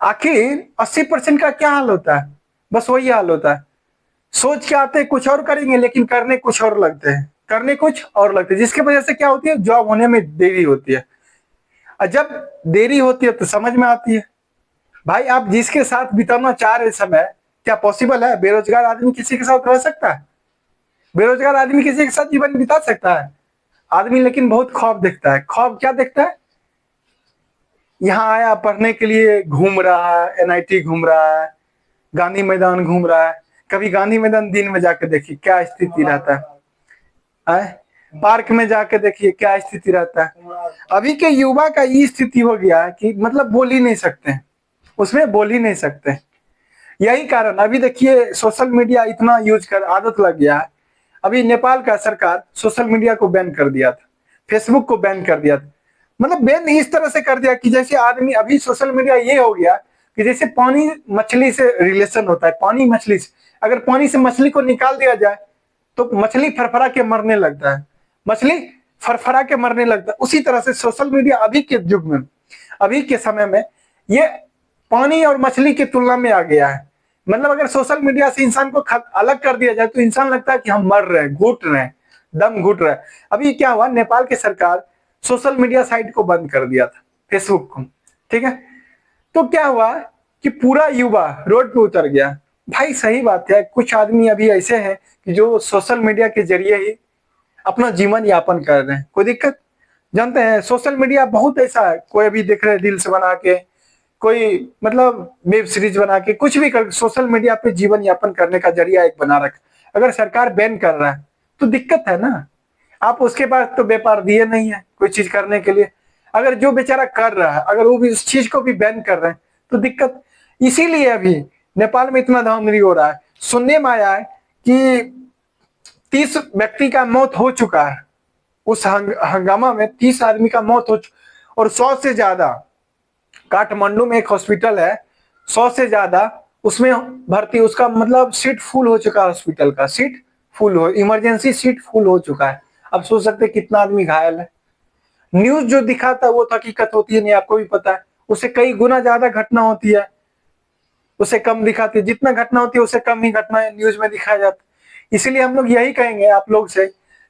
आखिर 80% का क्या हाल होता है? बस वही हाल होता है, सोच के आते कुछ और करेंगे लेकिन करने कुछ और लगते हैं, करने कुछ और लगते हैं, जिसकी वजह से क्या होती है, जॉब होने में देरी होती है। और जब देरी होती है तो समझ में आती है। भाई आप जिसके साथ बिताना चाह रहे समय, क्या पॉसिबल है? बेरोजगार आदमी किसी के साथ रह सकता है? बेरोजगार आदमी किसी के साथ जीवन बिता सकता है? आदमी लेकिन बहुत ख्वाब देखता है। ख्वाब क्या देखता है? यहाँ आया पढ़ने के लिए, घूम रहा है, एनआईटी घूम रहा है, गांधी मैदान घूम रहा है। कभी गांधी मैदान दिन में जाके देखिए क्या स्थिति रहता है, पार्क में जाके देखिए क्या स्थिति रहता है। अभी के युवा का ये स्थिति हो गया है कि मतलब बोल ही नहीं सकते, उसमें बोल ही नहीं सकते। यही कारण, अभी देखिए सोशल मीडिया इतना यूज कर आदत लग गया है। अभी नेपाल का सरकार सोशल मीडिया को बैन कर दिया था, फेसबुक को बैन कर दिया था। मतलब बैन इस तरह से कर दिया कि जैसे आदमी, अभी सोशल मीडिया ये हो गया कि जैसे पानी मछली से रिलेशन होता है, पानी मछली से, अगर पानी से मछली को निकाल दिया जाए तो मछली फरफरा के मरने लगता है, मछली फरफरा के मरने लगता है। उसी तरह से सोशल मीडिया अभी के युग में, अभी के समय में ये पानी और मछली की तुलना में आ गया है। मतलब अगर सोशल मीडिया से इंसान को अलग कर दिया जाए तो इंसान लगता है कि हम मर रहे हैं, घुट रहे हैं, दम घुट रहा है। अभी क्या हुआ, नेपाल की सरकार सोशल मीडिया साइट को बंद कर दिया था, फेसबुक को, ठीक है। तो क्या हुआ कि पूरा युवा रोड पे उतर गया। भाई सही बात है, कुछ आदमी अभी ऐसे हैं कि जो सोशल मीडिया के जरिए ही अपना जीवन यापन कर रहे हैं, कोई दिक्कत। जानते हैं सोशल मीडिया बहुत ऐसा है, कोई अभी देख रहे हैं रील्स बना के, कोई मतलब वेब सीरीज बना के, कुछ भी कर सोशल मीडिया पे जीवन यापन करने का जरिया एक बना रखा। अगर सरकार बैन कर रहा है तो दिक्कत है ना, आप उसके पास तो व्यापार दिए नहीं है कोई चीज करने के लिए। अगर जो बेचारा कर रहा है, अगर वो भी उस चीज को भी बैन कर रहे हैं तो दिक्कत। इसीलिए अभी नेपाल में इतना धांधली हो रहा है। सुनने में आया है कि 30 व्यक्ति का मौत हो चुका है, उस हंगामा में 30 आदमी का मौत हो चुका, और 100 से ज्यादा, काठमांडू में एक हॉस्पिटल है, 100 से ज्यादा उसमें भर्ती, उसका मतलब सीट फुल हो चुका है, हॉस्पिटल का सीट फुल हो, इमरजेंसी सीट फुल हो चुका है। अब सोच सकते कितना आदमी घायल है। न्यूज जो दिखाता है वो तो हकीकत होती है नहीं, आपको भी पता है, उससे कई गुना ज्यादा घटना होती है, उसे कम दिखाती है। जितना घटना होती है उससे कम ही घटना न्यूज में दिखाया जाता है। इसीलिए हम लोग यही कहेंगे आप लोग से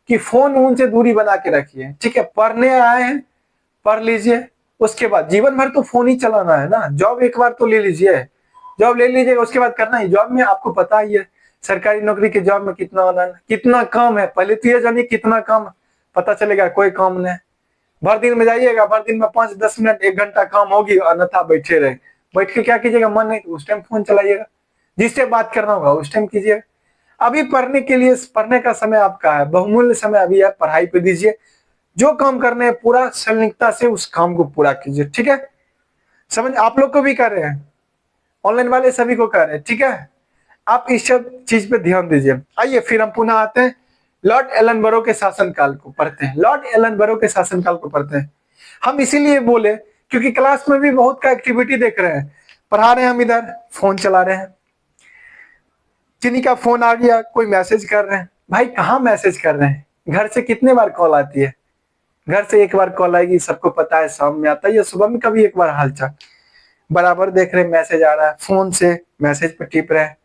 कि फोन उन से दूरी बना के रखिए, ठीक है। पढ़ने आए हैं, पढ़ लीजिए, उसके बाद जीवन भर तो फोन ही चलाना है ना। जॉब एक बार तो ले लीजिए, जॉब ले लीजिएगा, उसके बाद करना ही। जॉब में आपको पता ही है सरकारी नौकरी के जॉब में कितना होना है, कितना काम है। पहले तो ये जानिए कितना काम, पता चलेगा कोई काम नहीं। भर दिन में जाइएगा, भर दिन में 5-10 मिनट 1 घंटा काम होगी, अन्यथा बैठे रहे। बैठ के क्या कीजिएगा, मन नहीं तो उस टाइम फोन चलाइएगा, जिससे बात करना होगा उस टाइम कीजिएगा। अभी पढ़ने के लिए, पढ़ने का समय आपका है, बहुमूल्य समय अभी है, पढ़ाई पे दीजिए। जो काम करने हैं पूरा संलिग्नता से उस काम को पूरा कीजिए, ठीक है। समझ, आप लोग को भी कर रहे हैं, ऑनलाइन वाले सभी को कर रहे हैं, ठीक है। आप इस सब चीज पे ध्यान दीजिए। आइए फिर हम पुनः आते हैं, लॉर्ड एलन बरो के शासनकाल को पढ़ते हैं। लॉर्ड एलन बरो के शासनकाल को पढ़ते हैं। हम इसीलिए बोले क्योंकि क्लास में भी बहुत का एक्टिविटी देख रहे हैं, पढ़ा रहे हैं, हम इधर फोन चला रहे हैं, किन्हीं का फोन आ गया, कोई मैसेज कर रहे हैं। भाई कहाँ मैसेज कर रहे हैं, घर से कितने बार कॉल आती है, घर से एक बार कॉल आएगी, सबको पता है, शाम में आता है या सुबह में कभी एक बार हालचाल, बराबर देख रहे मैसेज आ रहा है, फोन से मैसेज पर टिप रहे हैं।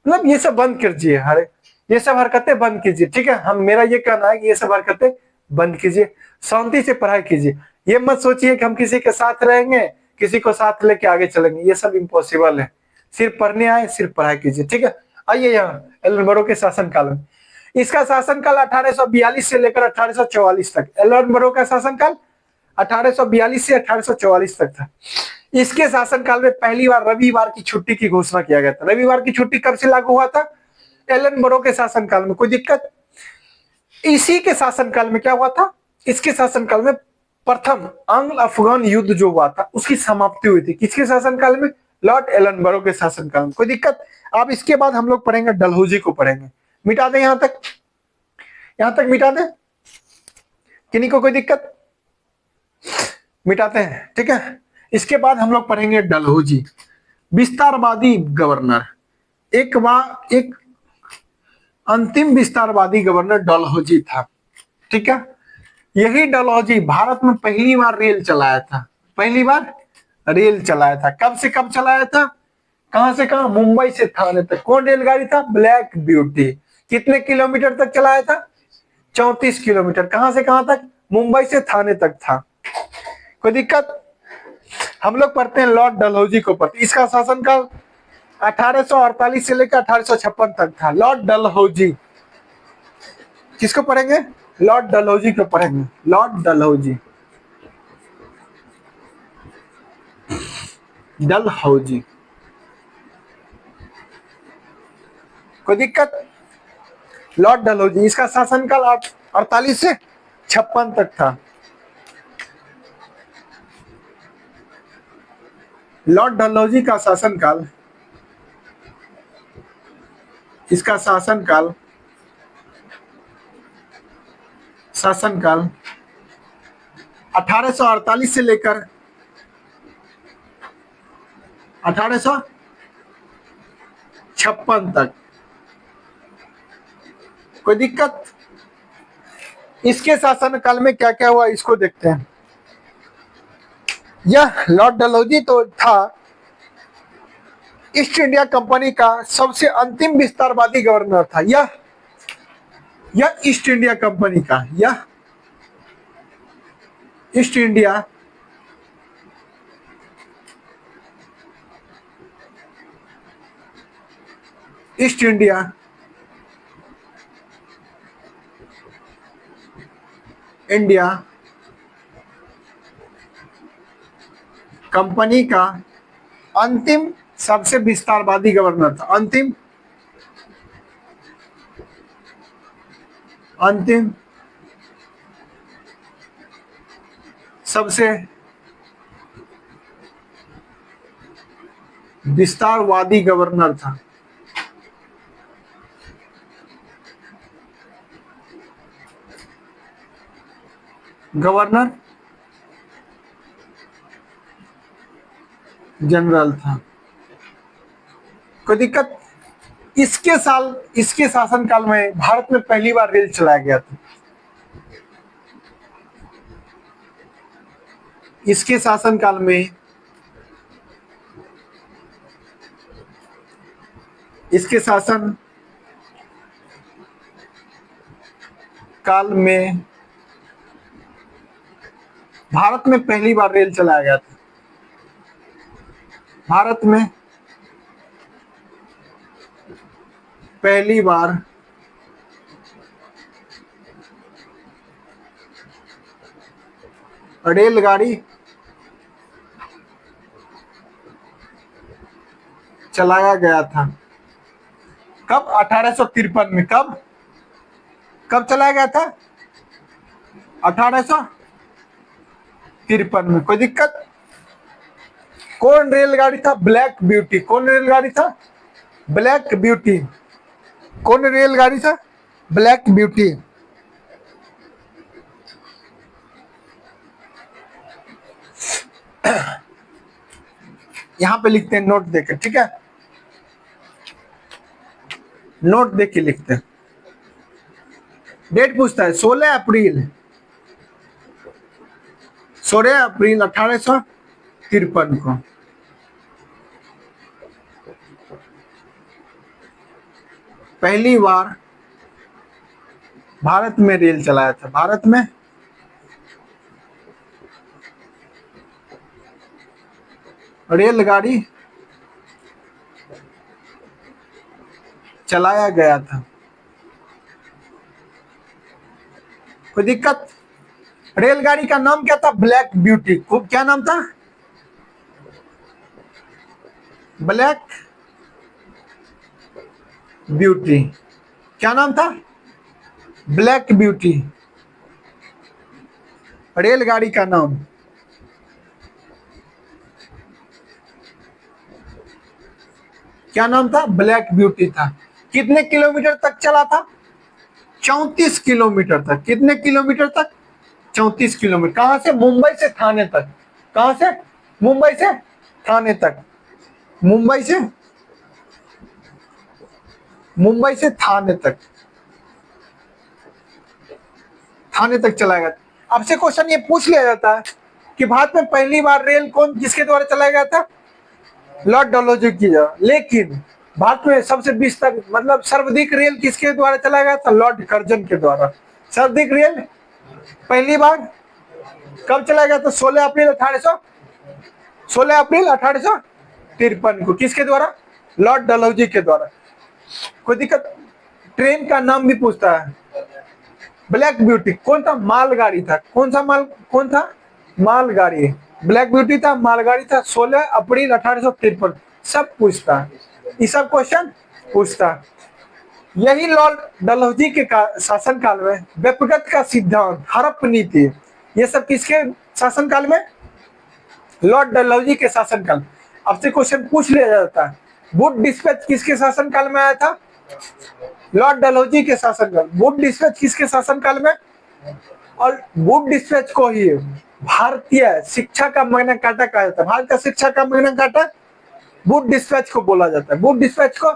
मतलब ये सब बंद कीजिए, हर ये सब हरकतें बंद कीजिए, ठीक है। हम, मेरा ये कहना है कि ये सब हरकतें बंद कीजिए, शांति से पढ़ाई कीजिए। ये मत सोचिए कि हम किसी के साथ रहेंगे, किसी को साथ लेके आगे चलेंगे, ये सब इम्पॉसिबल है। सिर्फ पढ़ने आए, सिर्फ पढ़ाई कीजिए, ठीक है। आइए यहाँ एलन बरो के शासनकाल में, इसका शासनकाल 1842 से लेकर 1844 तक। एलन बरो का शासनकाल 1842 से 1844 तक था। इसके शासनकाल में पहली बार रविवार की छुट्टी की घोषणा किया गया था। रविवार की छुट्टी कब से लागू हुआ था? एलन बरो के शासनकाल में। कोई दिक्कत? इसी के शासनकाल में क्या हुआ था, इसके शासनकाल में प्रथम आंग्ल अफगान युद्ध जो हुआ था उसकी समाप्ति हुई थी। किसके शासनकाल में? लॉर्ड एलन बरो के शासनकाल में। कोई दिक्कत? अब इसके बाद हम लोग पढ़ेंगे, डलहौजी को पढ़ेंगे। मिटा दें, यहां तक, यहां तक मिटा दें, किन्हीं को कोई दिक्कत? मिटाते हैं, ठीक है। इसके बाद हम लोग पढ़ेंगे डलहौजी, विस्तारवादी गवर्नर। एक अंतिम विस्तारवादी गवर्नर डलहौजी था, ठीक है। यही डलहौजी भारत में पहली बार रेल चलाया था, पहली बार रेल चलाया था। कब से कब चलाया था, कहां से कहां, मुंबई से थाने तक। कौन रेलगाड़ी था, ब्लैक ब्यूटी। कितने किलोमीटर तक चलाया था, 34 किलोमीटर। कहां से कहां तक, मुंबई से थाने तक था। कोई दिक्कत। हम लोग पढ़ते हैं लॉर्ड डलहौजी को पढ़ते, इसका शासनकाल 1848 से लेकर 1856 तक था। लॉर्ड डलहौजी, किसको पढ़ेंगे, लॉर्ड डलहौजी को पढ़ेंगे, लॉर्ड डलहौजी, डलहौजी। कोई दिक्कत। लॉर्ड डलहौजी, इसका शासनकाल 48 से 56 तक था। लॉर्ड डलहौजी का शासनकाल, इसका शासनकाल 1848 से लेकर 1856 तक। कोई दिक्कत। इसके शासनकाल में क्या क्या हुआ इसको देखते हैं। यह लॉर्ड डलहौजी तो था ईस्ट इंडिया कंपनी का सबसे अंतिम विस्तारवादी गवर्नर था। यह ईस्ट इंडिया कंपनी का, यह east India east India India company का अंतिम सबसे विस्तारवादी गवर्नर था। अंतिम सबसे विस्तारवादी गवर्नर था। गवर्नर जनरल था। कोई दिक्कत। इसके शासनकाल में भारत में पहली बार रेल चलाया गया था। इसके शासनकाल में इसके शासन काल में भारत में पहली बार रेल चलाया गया था। भारत में पहली बार रेलगाड़ी चलाया गया था। कब, 1853 में। कब चलाया गया था, 1853 में। कोई दिक्कत। कौन रेलगाड़ी था, ब्लैक ब्यूटी। कौन रेलगाड़ी था, ब्लैक ब्यूटी। कौन रेलगाड़ी था, ब्लैक ब्यूटी। यहां पे लिखते हैं नोट देकर, ठीक है, नोट देख के लिखते हैं। डेट पूछता है 16 अप्रैल 1853 को पहली बार भारत में रेल चलाया था। भारत में रेलगाड़ी चलाया गया था। कोई दिक्कत। रेलगाड़ी का नाम क्या था, ब्लैक ब्यूटी। क्या नाम था, ब्लैक ब्यूटी। क्या नाम था, ब्लैक ब्यूटी। रेलगाड़ी का नाम। क्या नाम था, ब्लैक ब्यूटी था। कितने किलोमीटर तक चला था, 34 किलोमीटर तक। कितने किलोमीटर तक, 34 किलोमीटर। कहां से, मुंबई से थाने तक। कहां से, मुंबई से थाने तक। मुंबई से थाने तक, थाने तक चलाएगा। आपसे क्वेश्चन ये पूछ लिया जाता है कि भारत में पहली बार रेल कौन किसके द्वारा चलाया गया था? लॉर्ड डलहौजी की जगह। लेकिन भारत में सबसे विस्तार मतलब सर्वाधिक रेल किसके द्वारा चलाया गया था? लॉर्ड कर्जन के द्वारा। सर्वाधिक रेल पहली बार कब चलाया गया था? 16 अप्रैल 1853 को। किसके द्वारा? लॉर्ड डलहौजी के द्वारा। कोई दिक्कत? ट्रेन का नाम भी पूछता है। ब्लैक ब्यूटी कौन था? मालगाड़ी था। कौन था? मालगाड़ी। ब्लैक ब्यूटी था, मालगाड़ी था। 16 अप्रैल 1853 सब पूछता है, ये सब क्वेश्चन पूछता है। यही लॉर्ड डलहौजी के शासन काल में व्यक्तिगत का सिद्धांत, हड़प्पा नीति, ये सब किसके शासन काल में? लॉर्ड डलहौजी के शासन काल। आपसे क्वेश्चन पूछ लिया जाता है, वुड डिस्पैच किसके शासन काल में आया था? लॉर्ड डलहौजी के शासन काल। वुड डिस्पैच किसके शासन काल में? और वुड डिस्पैच को ही भारतीय शिक्षा का मैग्ना कार्टा कहा जाता है। भारत का शिक्षा का मैग्ना कार्टा वुड डिस्पैच को बोला जाता है। वुड डिस्पैच को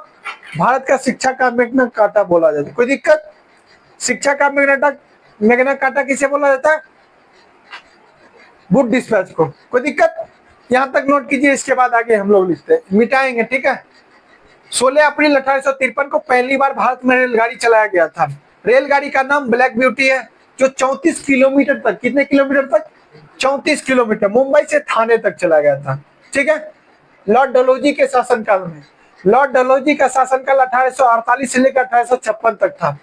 भारत का शिक्षा का मैग्ना कार्टा बोला जाता है। कोई दिक्कत? शिक्षा का मैग्ना कार्टा किसे बोला जाता है? वुड डिस्पैच को। कोई दिक्कत? यहां तक नोट कीजिए, इसके बाद आगे हम लोग लिखते हैं, मिटाएंगे, ठीक है। 16 अप्रैल 1853 को पहली बार भारत में रेलगाड़ी चलाया गया था। रेलगाड़ी का नाम ब्लैक ब्यूटी है, जो 34 किलोमीटर तक, कितने किलोमीटर तक? 34 किलोमीटर, मुंबई से थाने तक चला गया था, ठीक है। लॉर्ड डलहौजी के शासनकाल में। लॉर्ड डलहौजी का शासनकाल 1848 से लेकर 1856 तक था।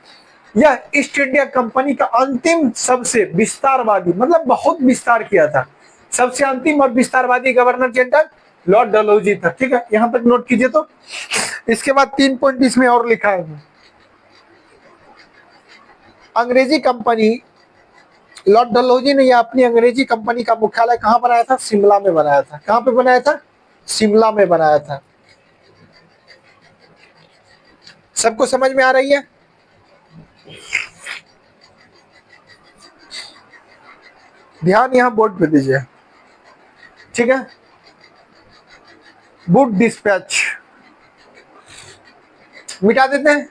यह ईस्ट इंडिया कंपनी का अंतिम सबसे विस्तारवादी, मतलब बहुत विस्तार किया था, सबसे अंतिम और विस्तारवादी गवर्नर जनरल लॉर्ड डलहौजी था, ठीक है। यहां तक नोट कीजिए। तो इसके बाद 3 पॉइंट इसमें और लिखा है। अंग्रेजी कंपनी, लॉर्ड डलहौजी ने यह अपनी अंग्रेजी कंपनी का मुख्यालय कहां बनाया था? शिमला में बनाया था। कहां पे बनाया था? शिमला में बनाया था। सबको समझ में आ रही है? ध्यान यहां बोर्ड पे दीजिए, ठीक है। वुड डिस्पैच मिटा देते हैं।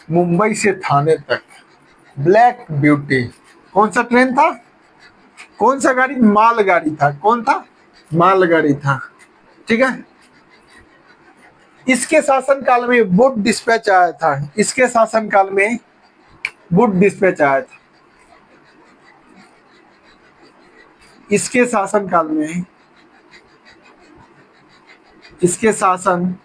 मुंबई से थाने तक ब्लैक ब्यूटी कौन सा ट्रेन था? कौन सा गाड़ी? मालगाड़ी था। कौन था? मालगाड़ी था, ठीक है। इसके शासनकाल में वुड डिस्पैच आया था। इसके शासनकाल में वुड डिस्पैच आया था। इसके शासनकाल में, इसके शासन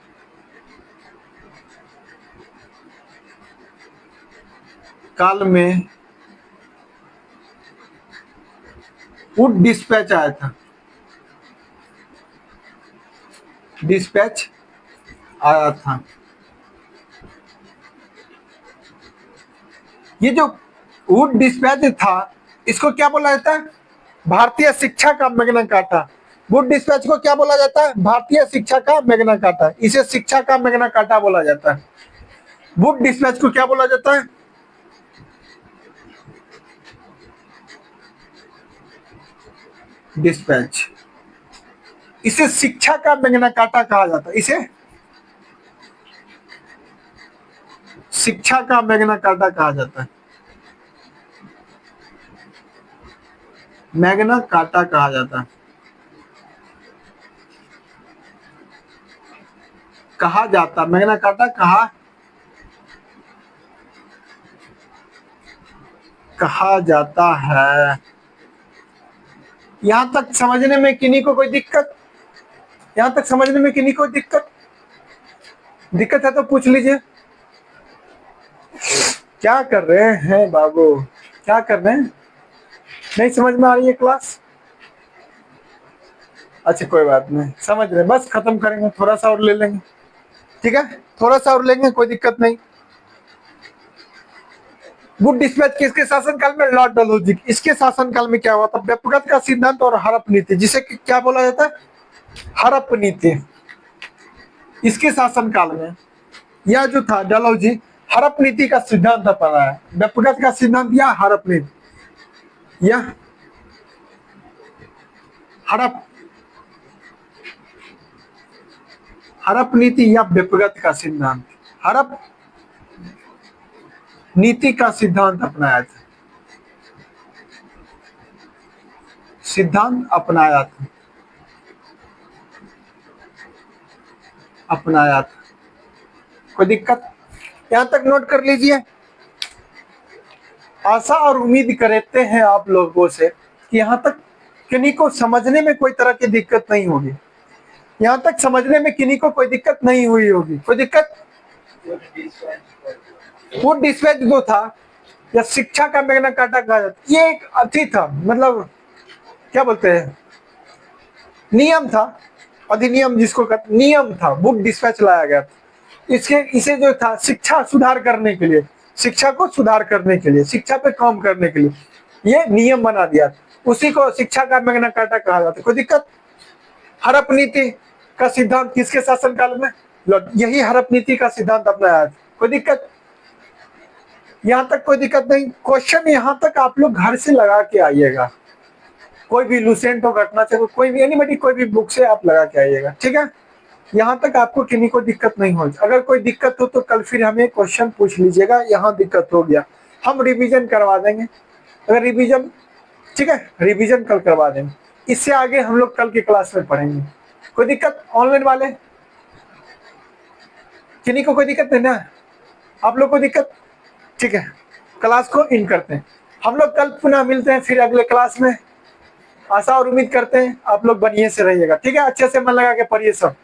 काल में वुड डिस्पैच आया था। डिस्पैच आया था। ये जो वुड डिस्पैच था, इसको क्या बोला जाता है? भारतीय शिक्षा का मैग्ना कार्टा। वुड डिस्पैच को क्या बोला जाता है? भारतीय शिक्षा का मैग्ना कार्टा। इसे शिक्षा का मैग्ना कार्टा बोला जाता है। वुड डिस्पैच को क्या बोला जाता है? डिस्पैच। इसे शिक्षा का मैग्ना कार्टा कहा जाता है। इसे शिक्षा का मैग्ना कार्टा कहा जाता है। मैग्ना कार्टा कहा जाता है। कहा जाता, मैग्ना कार्टा कहा जाता है। यहां तक समझने में किन्हीं को कोई दिक्कत? यहां तक समझने में किन्हीं को दिक्कत? दिक्कत है तो पूछ लीजिए। क्या कर रहे हैं बाबू? क्या कर रहे हैं? नहीं समझ में आ रही है क्लास? अच्छा कोई बात नहीं, समझ रहे, बस खत्म करेंगे, थोड़ा सा और ले लेंगे, ठीक है। थोड़ा सा और लेंगे, कोई दिक्कत नहीं। वुड डिस्पैच किसके शासनकाल में? लॉर्ड डलहौजी। इसके शासनकाल में क्या हुआ था? व्यक्तिगत का सिद्धांत और हड़प्पा नीति, जिसे क्या बोला जाता है? हड़प्पा नीति। इसके शासनकाल में यह जो था डलहौजी, हड़प्पा नीति का सिद्धांत अपनाया। व्यक्तिगत का सिद्धांत या हड़प्पा नीति, यह हड़प्पा नीति या व्यक्तिगत का सिद्धांत। हड़प्पा नीति का सिद्धांत अपनाया था, सिद्धांत अपनाया था, अपनाया था। कोई दिक्कत? यहां तक नोट कर लीजिए। आशा और उम्मीद करते हैं आप लोगों से कि यहाँ तक किन्हीं को समझने में कोई तरह की दिक्कत नहीं होगी, यहाँ तक समझने में किन्हीं को कोई दिक्कत नहीं हुई होगी। कोई दिक्कत? वो डिस्पैच जो था या शिक्षा का मैग्ना कार्टा कहा जाता, ये एक अथी था, मतलब क्या बोलते हैं, नियम था, अधिनियम जिसको कहते, नियम था, बुक डिस्पैच लाया गया था। इसे जो था शिक्षा सुधार करने के लिए, शिक्षा को सुधार करने के लिए, शिक्षा पे काम करने के लिए ये नियम बना दिया, उसी को शिक्षा का मैग्ना कार्टा कहा जाता है। कोई दिक्कत? हड़प नीति का सिद्धांत किसके शासनकाल में? यही हड़प नीति का सिद्धांत अपनाया था। कोई दिक्कत? यहाँ तक कोई दिक्कत नहीं। क्वेश्चन यहाँ तक आप लोग घर से लगा के आइएगा, कोई भी लुसेंट हो, घटना से, कोई भी एनीबॉडी, कोई भी बुक से आप लगा के आइएगा, ठीक है? यहाँ तक आपको किन्हीं को दिक्कत नहीं हो। अगर कोई दिक्कत हो तो कल फिर हमें क्वेश्चन पूछ लीजिएगा, यहाँ दिक्कत हो गया हम रिवीजन करवा देंगे। अगर रिवीजन, ठीक है, रिवीजन कल करवा देंगे, इससे आगे हम लोग कल की क्लास में पढ़ेंगे। कोई दिक्कत? ऑनलाइन वाले किन्हीं को कोई दिक्कत नहीं ना? आप लोग को दिक्कत? ठीक है, क्लास को इन करते हैं। हम लोग कल पुनः मिलते हैं फिर अगले क्लास में। आशा और उम्मीद करते हैं आप लोग बढ़िया से रहिएगा, ठीक है? अच्छे से मन लगा के पढ़िए सब।